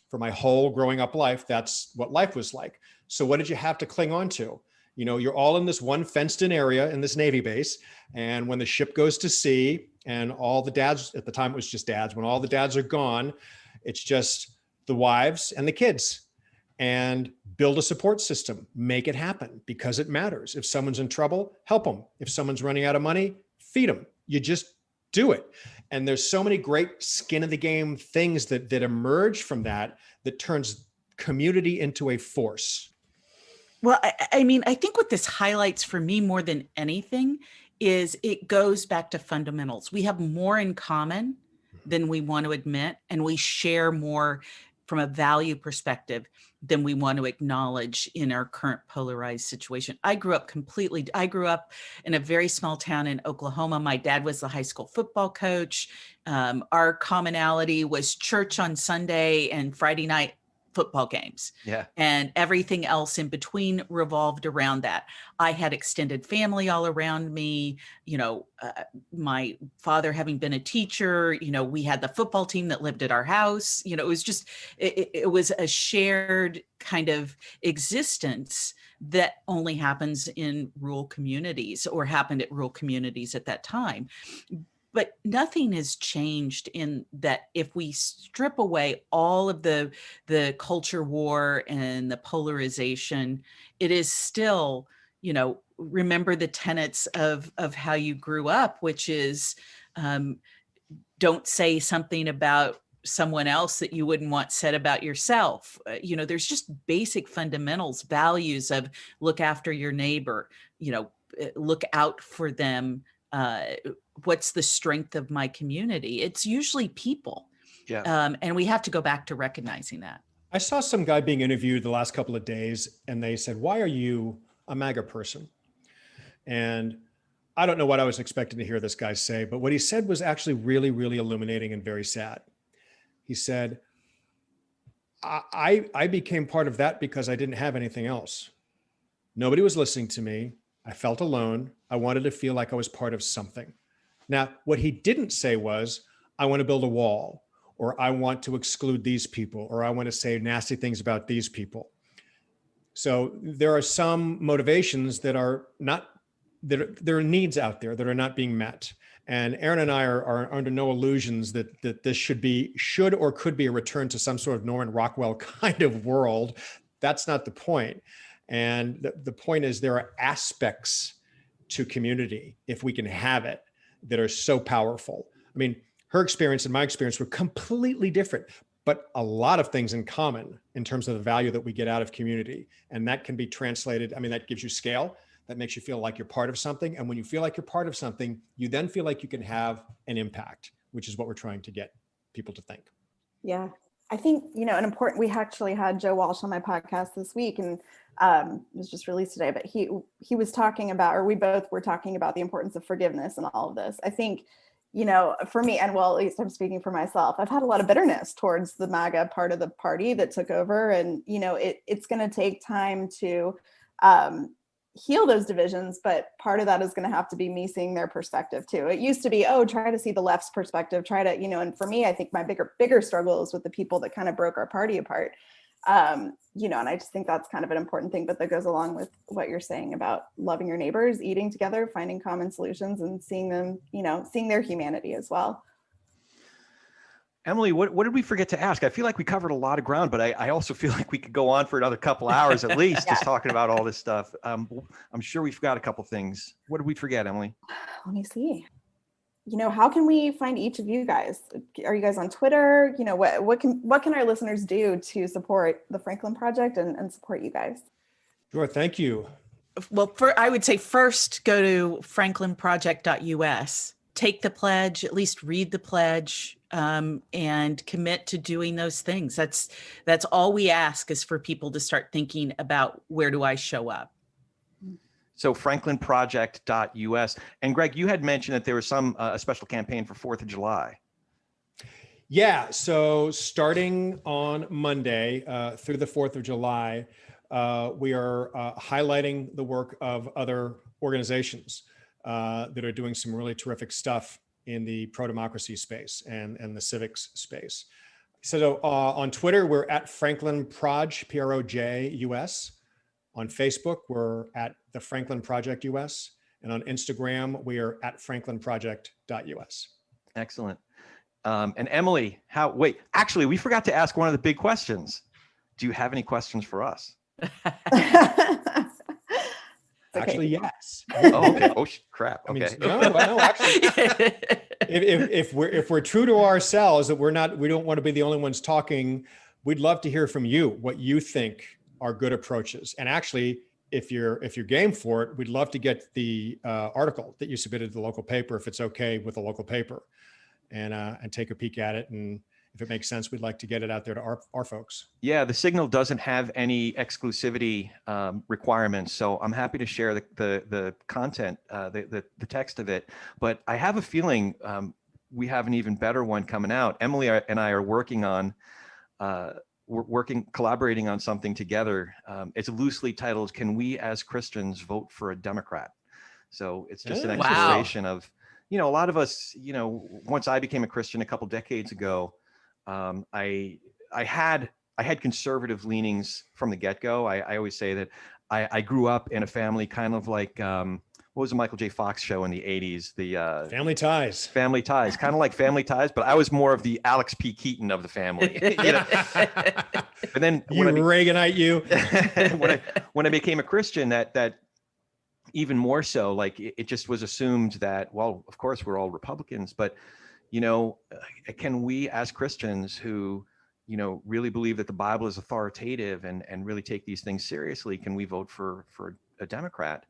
For my whole growing up life, that's what life was like. So what did you have to cling on to? You're all in this one fenced in area in this Navy base. And when the ship goes to sea and all the dads, at the time it was just dads, when all the dads are gone, it's just the wives and the kids. And build a support system, make it happen because it matters. If someone's in trouble, help them. If someone's running out of money, feed them. You just do it. And there's so many great skin in the game things that emerge from that turns community into a force. Well, I mean, I think what this highlights for me more than anything is it goes back to fundamentals. We have more in common than we want to admit, and we share more from a value perspective than we want to acknowledge in our current polarized situation. I grew up in a very small town in Oklahoma. My dad was the high school football coach. Our commonality was church on Sunday and Friday night football games. Yeah. And everything else in between revolved around that. I had extended family all around me. My father having been a teacher, we had the football team that lived at our house. It was just, it was a shared kind of existence that only happens in rural communities, or happened at rural communities at that time. But nothing has changed in that. If we strip away all of the culture war and the polarization, it is still, remember the tenets of how you grew up, which is don't say something about someone else that you wouldn't want said about yourself. There's just basic fundamentals, values of look after your neighbor, look out for them. What's the strength of my community? It's usually people. Yeah. And we have to go back to recognizing that. I saw some guy being interviewed the last couple of days, and they said, "Why are you a MAGA person?" And I don't know what I was expecting to hear this guy say, but what he said was actually really, really illuminating and very sad. He said, I became part of that because I didn't have anything else. Nobody was listening to me. I felt alone. I wanted to feel like I was part of something. Now, what he didn't say was, I want to build a wall, or I want to exclude these people, or I want to say nasty things about these people. So there are some motivations that are not, there are needs out there that are not being met. And Erin and I are under no illusions that this should or could be a return to some sort of Norman Rockwell kind of world. That's not the point. And the point is, there are aspects to community, if we can have it, that are so powerful. I mean, her experience and my experience were completely different, but a lot of things in common in terms of the value that we get out of community. And that can be translated. I mean, that gives you scale. That makes you feel like you're part of something. And when you feel like you're part of something, you then feel like you can have an impact, which is what we're trying to get people to think. Yeah. I think, we actually had Joe Walsh on my podcast this week, and it was just released today, but he was talking about, or we both were talking about, the importance of forgiveness and all of this. I think, for me, and well, at least I'm speaking for myself, I've had a lot of bitterness towards the MAGA part of the party that took over. And, it's going to take time to heal those divisions, but part of that is going to have to be me seeing their perspective too. It used to be, try to see the left's perspective, try to, and for me, I think my bigger struggle is with the people that kind of broke our party apart. And I just think that's kind of an important thing, but that goes along with what you're saying about loving your neighbors, eating together, finding common solutions, and seeing them, seeing their humanity as well. Emily, what did we forget to ask? I feel like we covered a lot of ground, but I also feel like we could go on for another couple hours at least, just talking about all this stuff. I'm sure we forgot a couple things. What did we forget, Emily? Let me see. How can we find each of you guys? Are you guys on Twitter? What can our listeners do to support the Franklin Project and support you guys? Sure, thank you. Well, I would say first go to franklinproject.us. Take the pledge, at least read the pledge, and commit to doing those things. That's all we ask, is for people to start thinking about, where do I show up? So franklinproject.us. And Greg, you had mentioned that there was a special campaign for 4th of July. Yeah, so starting on Monday through the 4th of July, we are highlighting the work of other organizations that are doing some really terrific stuff in the pro-democracy space and the civics space. So on Twitter, we're at Franklin Proj, PROJ US. On Facebook, we're at the Franklin Project US. And on Instagram, we are at franklinproject.us. Excellent. And Emily, actually, we forgot to ask one of the big questions. Do you have any questions for us? okay. Actually, yes. Oh, okay. Oh, crap. I mean, Okay. no, actually, if we're true to ourselves, that we don't want to be the only ones talking. We'd love to hear from you what you think are good approaches. And actually, if you're game for it, we'd love to get the article that you submitted to the local paper, if it's okay with the local paper, and take a peek at it. And if it makes sense, we'd like to get it out there to our folks. Yeah, the Signal doesn't have any exclusivity requirements, so I'm happy to share the content, the text of it. But I have a feeling we have an even better one coming out. Emily and I are working on collaborating on something together. It's loosely titled, "Can We as Christians Vote for a Democrat?" So it's just an Wow. exploration of, a lot of us, once I became a Christian a couple decades ago, I had conservative leanings from the get-go. I always say that I grew up in a family kind of like, what was the Michael J. Fox show in the 80s? The Family Ties. Family Ties, kind of like Family Ties, but I was more of the Alex P. Keaton of the family. But then Reaganite you. when I became a Christian, that even more so, like it just was assumed that, well, of course we're all Republicans, but can we as Christians who, really believe that the Bible is authoritative and really take these things seriously, can we vote for a Democrat?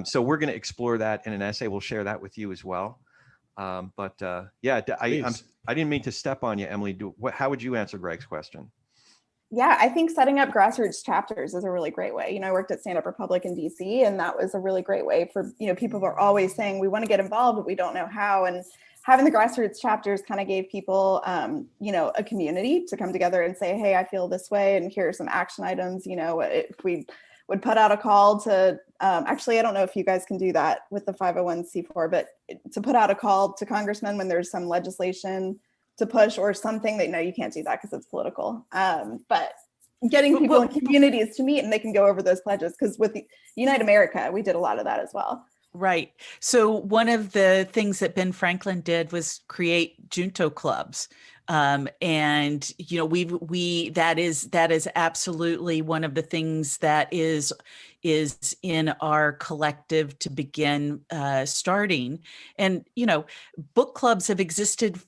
So we're going to explore that in an essay. We'll share that with you as well. Yeah, I didn't mean to step on you, Emily. How would you answer Greg's question? Yeah, I think setting up grassroots chapters is a really great way. I worked at Stand Up Republic in DC, and that was a really great way for, people are always saying, we want to get involved, but we don't know how. And having the grassroots chapters kind of gave people, a community to come together and say, hey, I feel this way, and here are some action items. If we would put out a call to, actually, I don't know if you guys can do that with the 501c4, but to put out a call to congressmen when there's some legislation to push or something that, no, you can't do that because it's political. But getting people in communities to meet and they can go over those pledges, because with the Unite America, we did a lot of that as well. Right. So one of the things that Ben Franklin did was create Junto clubs. And that is absolutely one of the things that is in our collective to begin starting. And book clubs have existed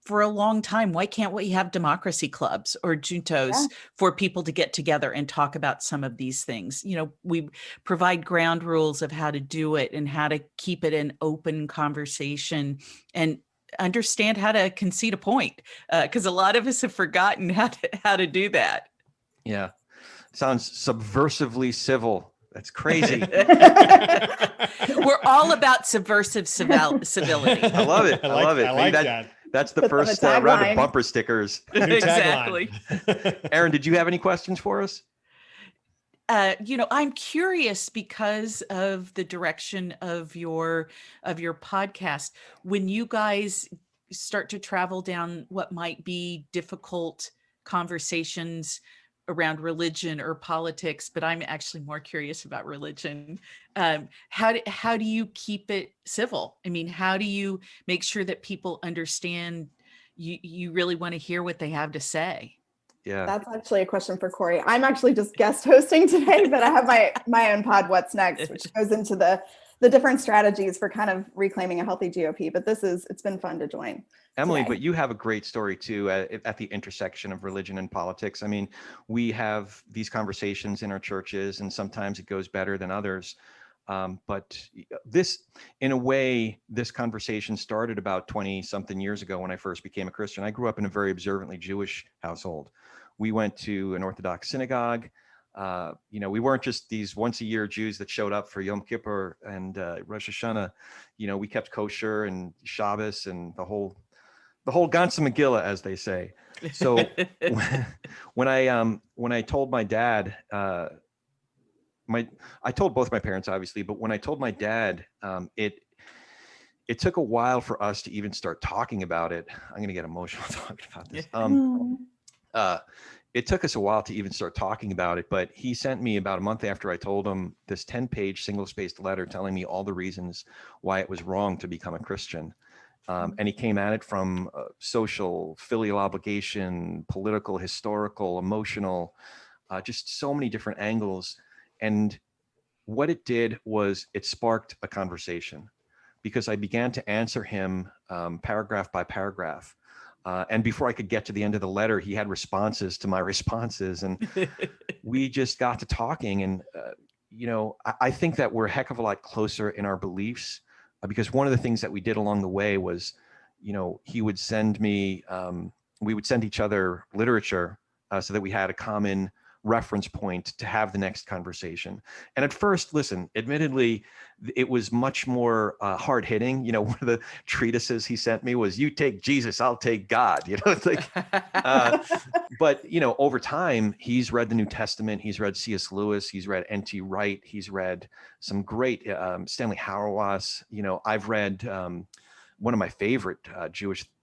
for a long time. Why can't we have democracy clubs or juntos for people to get together and talk about some of these things? We provide ground rules of how to do it and how to keep it an open conversation and understand how to concede a point, because a lot of us have forgotten how to do that. Yeah, sounds subversively civil. That's crazy. We're all about subversive civility. I love it. I love it. I like that. That's the first round of bumper stickers. Exactly. Erin, did you have any questions for us? I'm curious because of the direction of your podcast. When you guys start to travel down what might be difficult conversations around religion or politics, but I'm actually more curious about religion. How do you keep it civil? I mean, how do you make sure that people understand you really want to hear what they have to say? Yeah, that's actually a question for Corey. I'm actually just guest hosting today, but I have my own pod, What's Next, which goes into the different strategies for kind of reclaiming a healthy GOP. But it's been fun to join. Emily, today. but you have a great story too at the intersection of religion and politics. I mean, we have these conversations in our churches, and sometimes it goes better than others. But this, in a way, this conversation started about 20 something years ago when I first became a Christian. I grew up in a very observantly Jewish household. We went to an Orthodox synagogue. We weren't just these once a year Jews that showed up for Yom Kippur and Rosh Hashanah. We kept kosher and Shabbos and the whole Ganze Megillah, as they say. So when I told my dad, I told both my parents, obviously, but when I told my dad, it took a while for us to even start talking about it. I'm going to get emotional talking about this. It took us a while to even start talking about it, but he sent me about a month after I told him this 10-page single-spaced letter telling me all the reasons why it was wrong to become a Christian. And he came at it from social, filial obligation, political, historical, emotional, just so many different angles. And what it did was it sparked a conversation, because I began to answer him paragraph by paragraph. And before I could get to the end of the letter, he had responses to my responses. And we just got to talking. And, I think that we're a heck of a lot closer in our beliefs, because one of the things that we did along the way was, he would send me, we would send each other literature so that we had a common reference point to have the next conversation. And at first, listen, admittedly, it was much more hard hitting. One of the treatises he sent me was, "You take Jesus, I'll take God." It's like, but over time, he's read the New Testament. He's read C.S. Lewis. He's read N.T. Wright. He's read some great Stanley Hauerwas. I've read one of my favorite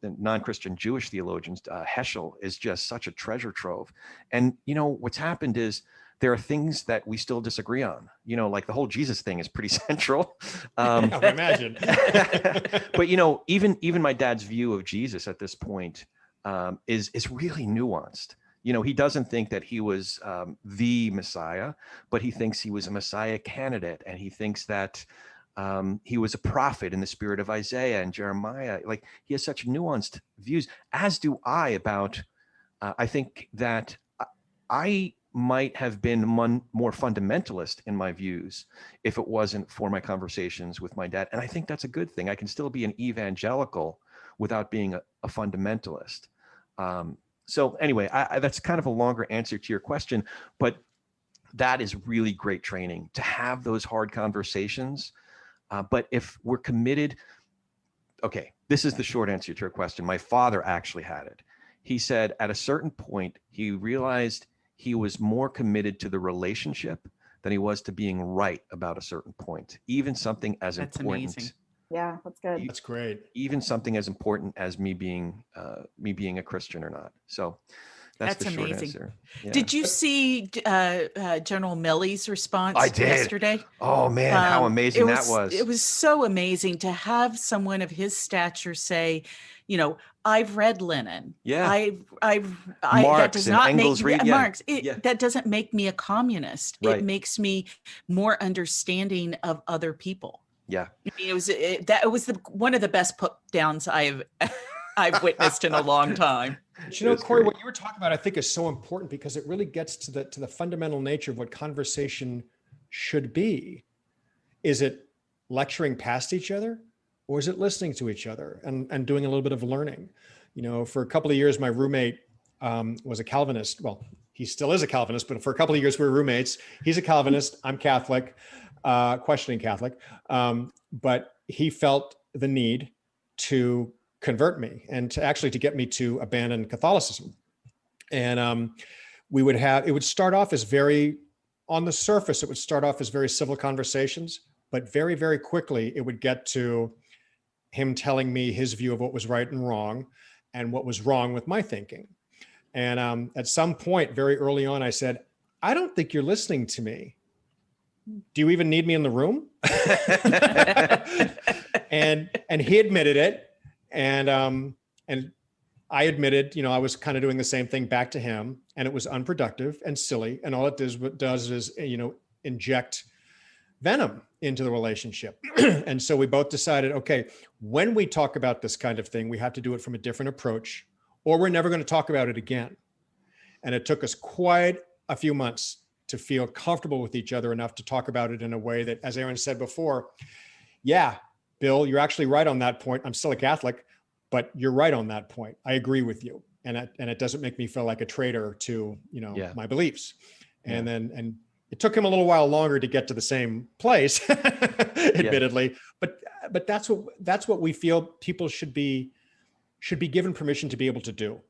non-Christian Jewish theologians, Heschel, is just such a treasure trove. And, what's happened is there are things that we still disagree on, like the whole Jesus thing is pretty central. I would imagine. But, even my dad's view of Jesus at this point is really nuanced. He doesn't think that he was the Messiah, but he thinks he was a Messiah candidate. And he thinks that he was a prophet in the spirit of Isaiah and Jeremiah. Like, he has such nuanced views, as do I, about, I think that I might have been more fundamentalist in my views if it wasn't for my conversations with my dad. And I think that's a good thing. I can still be an evangelical without being a fundamentalist. So anyway, that's kind of a longer answer to your question, but that is really great training, to have those hard conversations. But if we're committed, okay, this is the short answer to your question. My father actually had it. He said at a certain point, he realized he was more committed to the relationship than he was to being right about a certain point, even something as That's important. amazing. Yeah, that's good. That's great. Even something as important as me being a Christian or not. So that's the short amazing. answer. Yeah. Did you see General Milley's response I did. yesterday? Oh man, how amazing that was. It was so amazing to have someone of his stature say, I've read Lenin. Yeah. Marx that does not Engels make read, yeah. Marx. That doesn't make me a communist. Right. It makes me more understanding of other people. Yeah. I mean, it was one of the best put downs I've witnessed in a long time. But Corey, what you were talking about, I think, is so important, because it really gets to the fundamental nature of what conversation should be. Is it lecturing past each other, or is it listening to each other and doing a little bit of learning? For a couple of years, my roommate was a Calvinist. Well, he still is a Calvinist, but for a couple of years we were roommates. He's a Calvinist. I'm Catholic, questioning Catholic. But he felt the need to convert me and to get me to abandon Catholicism. And it would start off as on the surface, it would start off as very civil conversations, but very, very quickly it would get to him telling me his view of what was right and wrong and what was wrong with my thinking. And at some point very early on, I said, "I don't think you're listening to me. Do you even need me in the room?" and he admitted it. And I admitted, I was kind of doing the same thing back to him, and it was unproductive and silly. And all it does is, inject venom into the relationship. And so we both decided, okay, when we talk about this kind of thing, we have to do it from a different approach, or we're never going to talk about it again. And it took us quite a few months to feel comfortable with each other enough to talk about it in a way that, as Erin said before, yeah, Bill, you're actually right on that point. I'm still a Catholic, but you're right on that point. I agree with you. And it doesn't make me feel like a traitor to, my beliefs. And it took him a little while longer to get to the same place, admittedly, but that's what we feel people should be given permission to be able to do.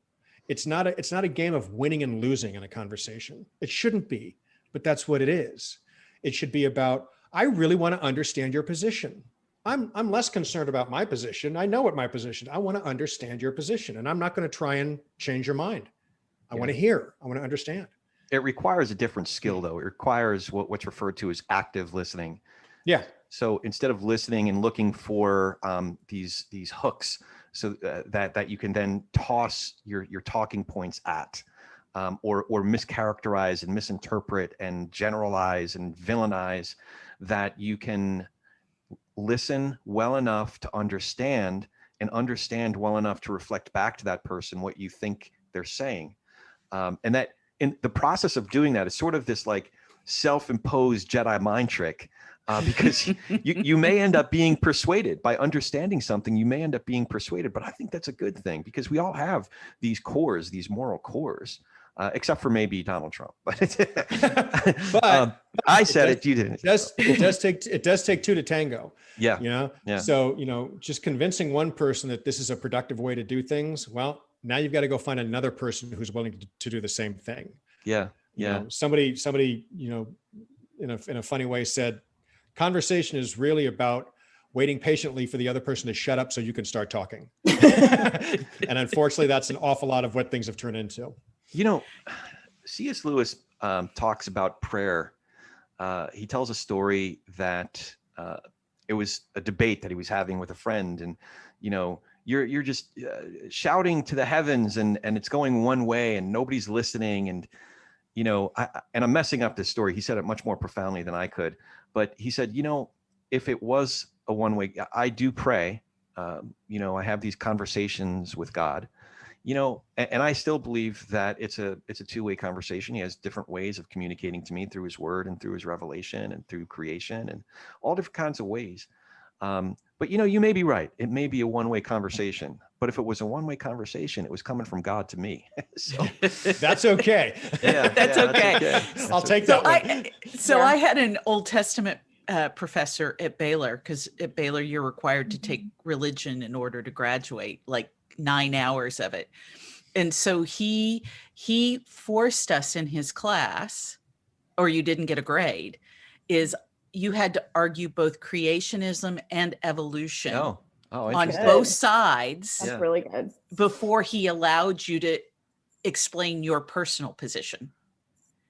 It's not a game of winning and losing in a conversation. It shouldn't be, but that's what it is. It should be about, I really want to understand your position. I'm less concerned about my position. I know what my position. I want to understand your position, and I'm not going to try and change your mind. I want to hear. I want to understand. It requires a different skill, though. It requires what's referred to as active listening. Yeah. So instead of listening and looking for these hooks, so that you can then toss your talking points at, or mischaracterize and misinterpret and generalize and villainize, that you can listen well enough to understand, and understand well enough to reflect back to that person what you think they're saying. And that in the process of doing that is sort of this like self-imposed Jedi mind trick, because you may end up being persuaded by understanding something. You may end up being persuaded, but I think that's a good thing, because we all have these cores, these moral cores, except for maybe Donald Trump. But I said it, you didn't. It does take two to tango. Yeah. You know? Yeah. So, just convincing one person that this is a productive way to do things. Well, now you've got to go find another person who's willing to do the same thing. Yeah. You know, somebody, in a funny way said, conversation is really about waiting patiently for the other person to shut up so you can start talking. And unfortunately, that's an awful lot of what things have turned into. C.S. Lewis talks about prayer. He tells a story that it was a debate that he was having with a friend, and you're just shouting to the heavens, and it's going one way and nobody's listening, and I'm messing up this story. He said it much more profoundly than I could, but he said, if it was a one-way, I do pray, I have these conversations with God, and I still believe that it's a two-way conversation. He has different ways of communicating to me through his word and through his revelation and through creation and all different kinds of ways. But you may be right. It may be a one-way conversation, but if it was a one-way conversation, it was coming from God to me. So that's okay. Yeah, that's okay. I'll take that one. I had an Old Testament professor at Baylor, because at Baylor you're required to take religion in order to graduate, like 9 hours of it. And so he forced us in his class, or you didn't get a grade, is you had to argue both creationism and evolution on both sides. That's really good. Before he allowed you to explain your personal position.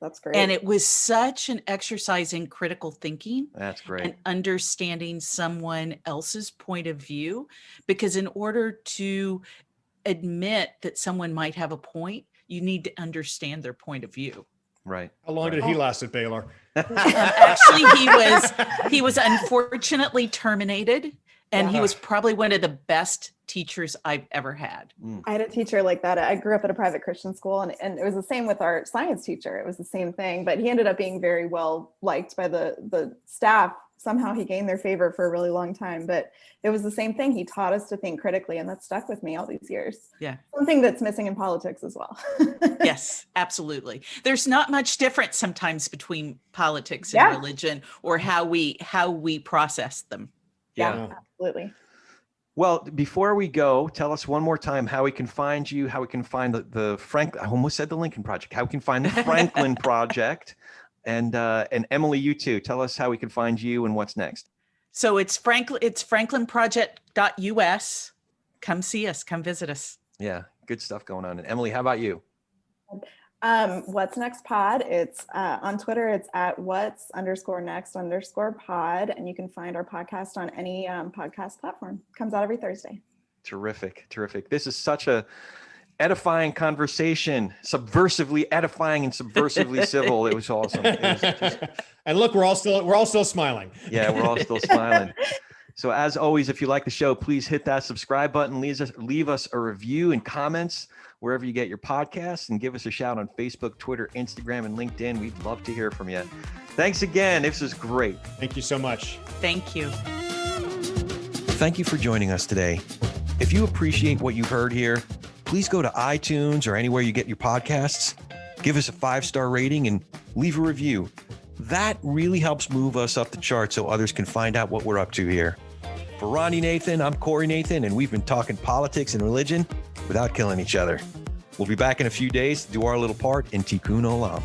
That's great. And it was such an exercise in critical thinking. That's great. And understanding someone else's point of view, because in order to admit that someone might have a point, you need to understand their point of view. Right. How long did he last at Baylor? Actually, he was unfortunately terminated, and he was probably one of the best teachers I've ever had. I had a teacher like that. I grew up at a private Christian school, and it was the same with our science teacher. It was the same thing, but he ended up being very well liked by the staff. Somehow he gained their favor for a really long time, but it was the same thing. He taught us to think critically, and that stuck with me all these years. Yeah. Something that's missing in politics as well. Yes, absolutely. There's not much difference sometimes between politics and religion, or how we process them. Yeah, absolutely. Well, before we go, tell us one more time how we can find you, how we can find the Franklin, I almost said the Lincoln Project, how we can find the Franklin Project. And Emily, you too. Tell us how we can find you and what's next. So it's franklinproject.us. Come see us. Come visit us. Yeah, good stuff going on. And Emily, how about you? What's Next Pod. It's on Twitter. It's at what's_next_pod. And you can find our podcast on any podcast platform. Comes out every Thursday. Terrific. This is such a edifying conversation, subversively edifying and subversively civil. It was awesome. And look, we're all still smiling. Yeah, we're all still smiling. So as always, if you like the show, please hit that subscribe button, leave us a review and comments wherever you get your podcasts, and give us a shout on Facebook, Twitter, Instagram, and LinkedIn. We'd love to hear from you. Thanks again. This was great. Thank you so much. Thank you. Thank you for joining us today. If you appreciate what you've heard here, please go to iTunes or anywhere you get your podcasts, give us a 5-star rating and leave a review. That really helps move us up the chart so others can find out what we're up to here. For Ronnie Nathan, I'm Corey Nathan, and we've been talking politics and religion without killing each other. We'll be back in a few days to do our little part in Tikkun Olam.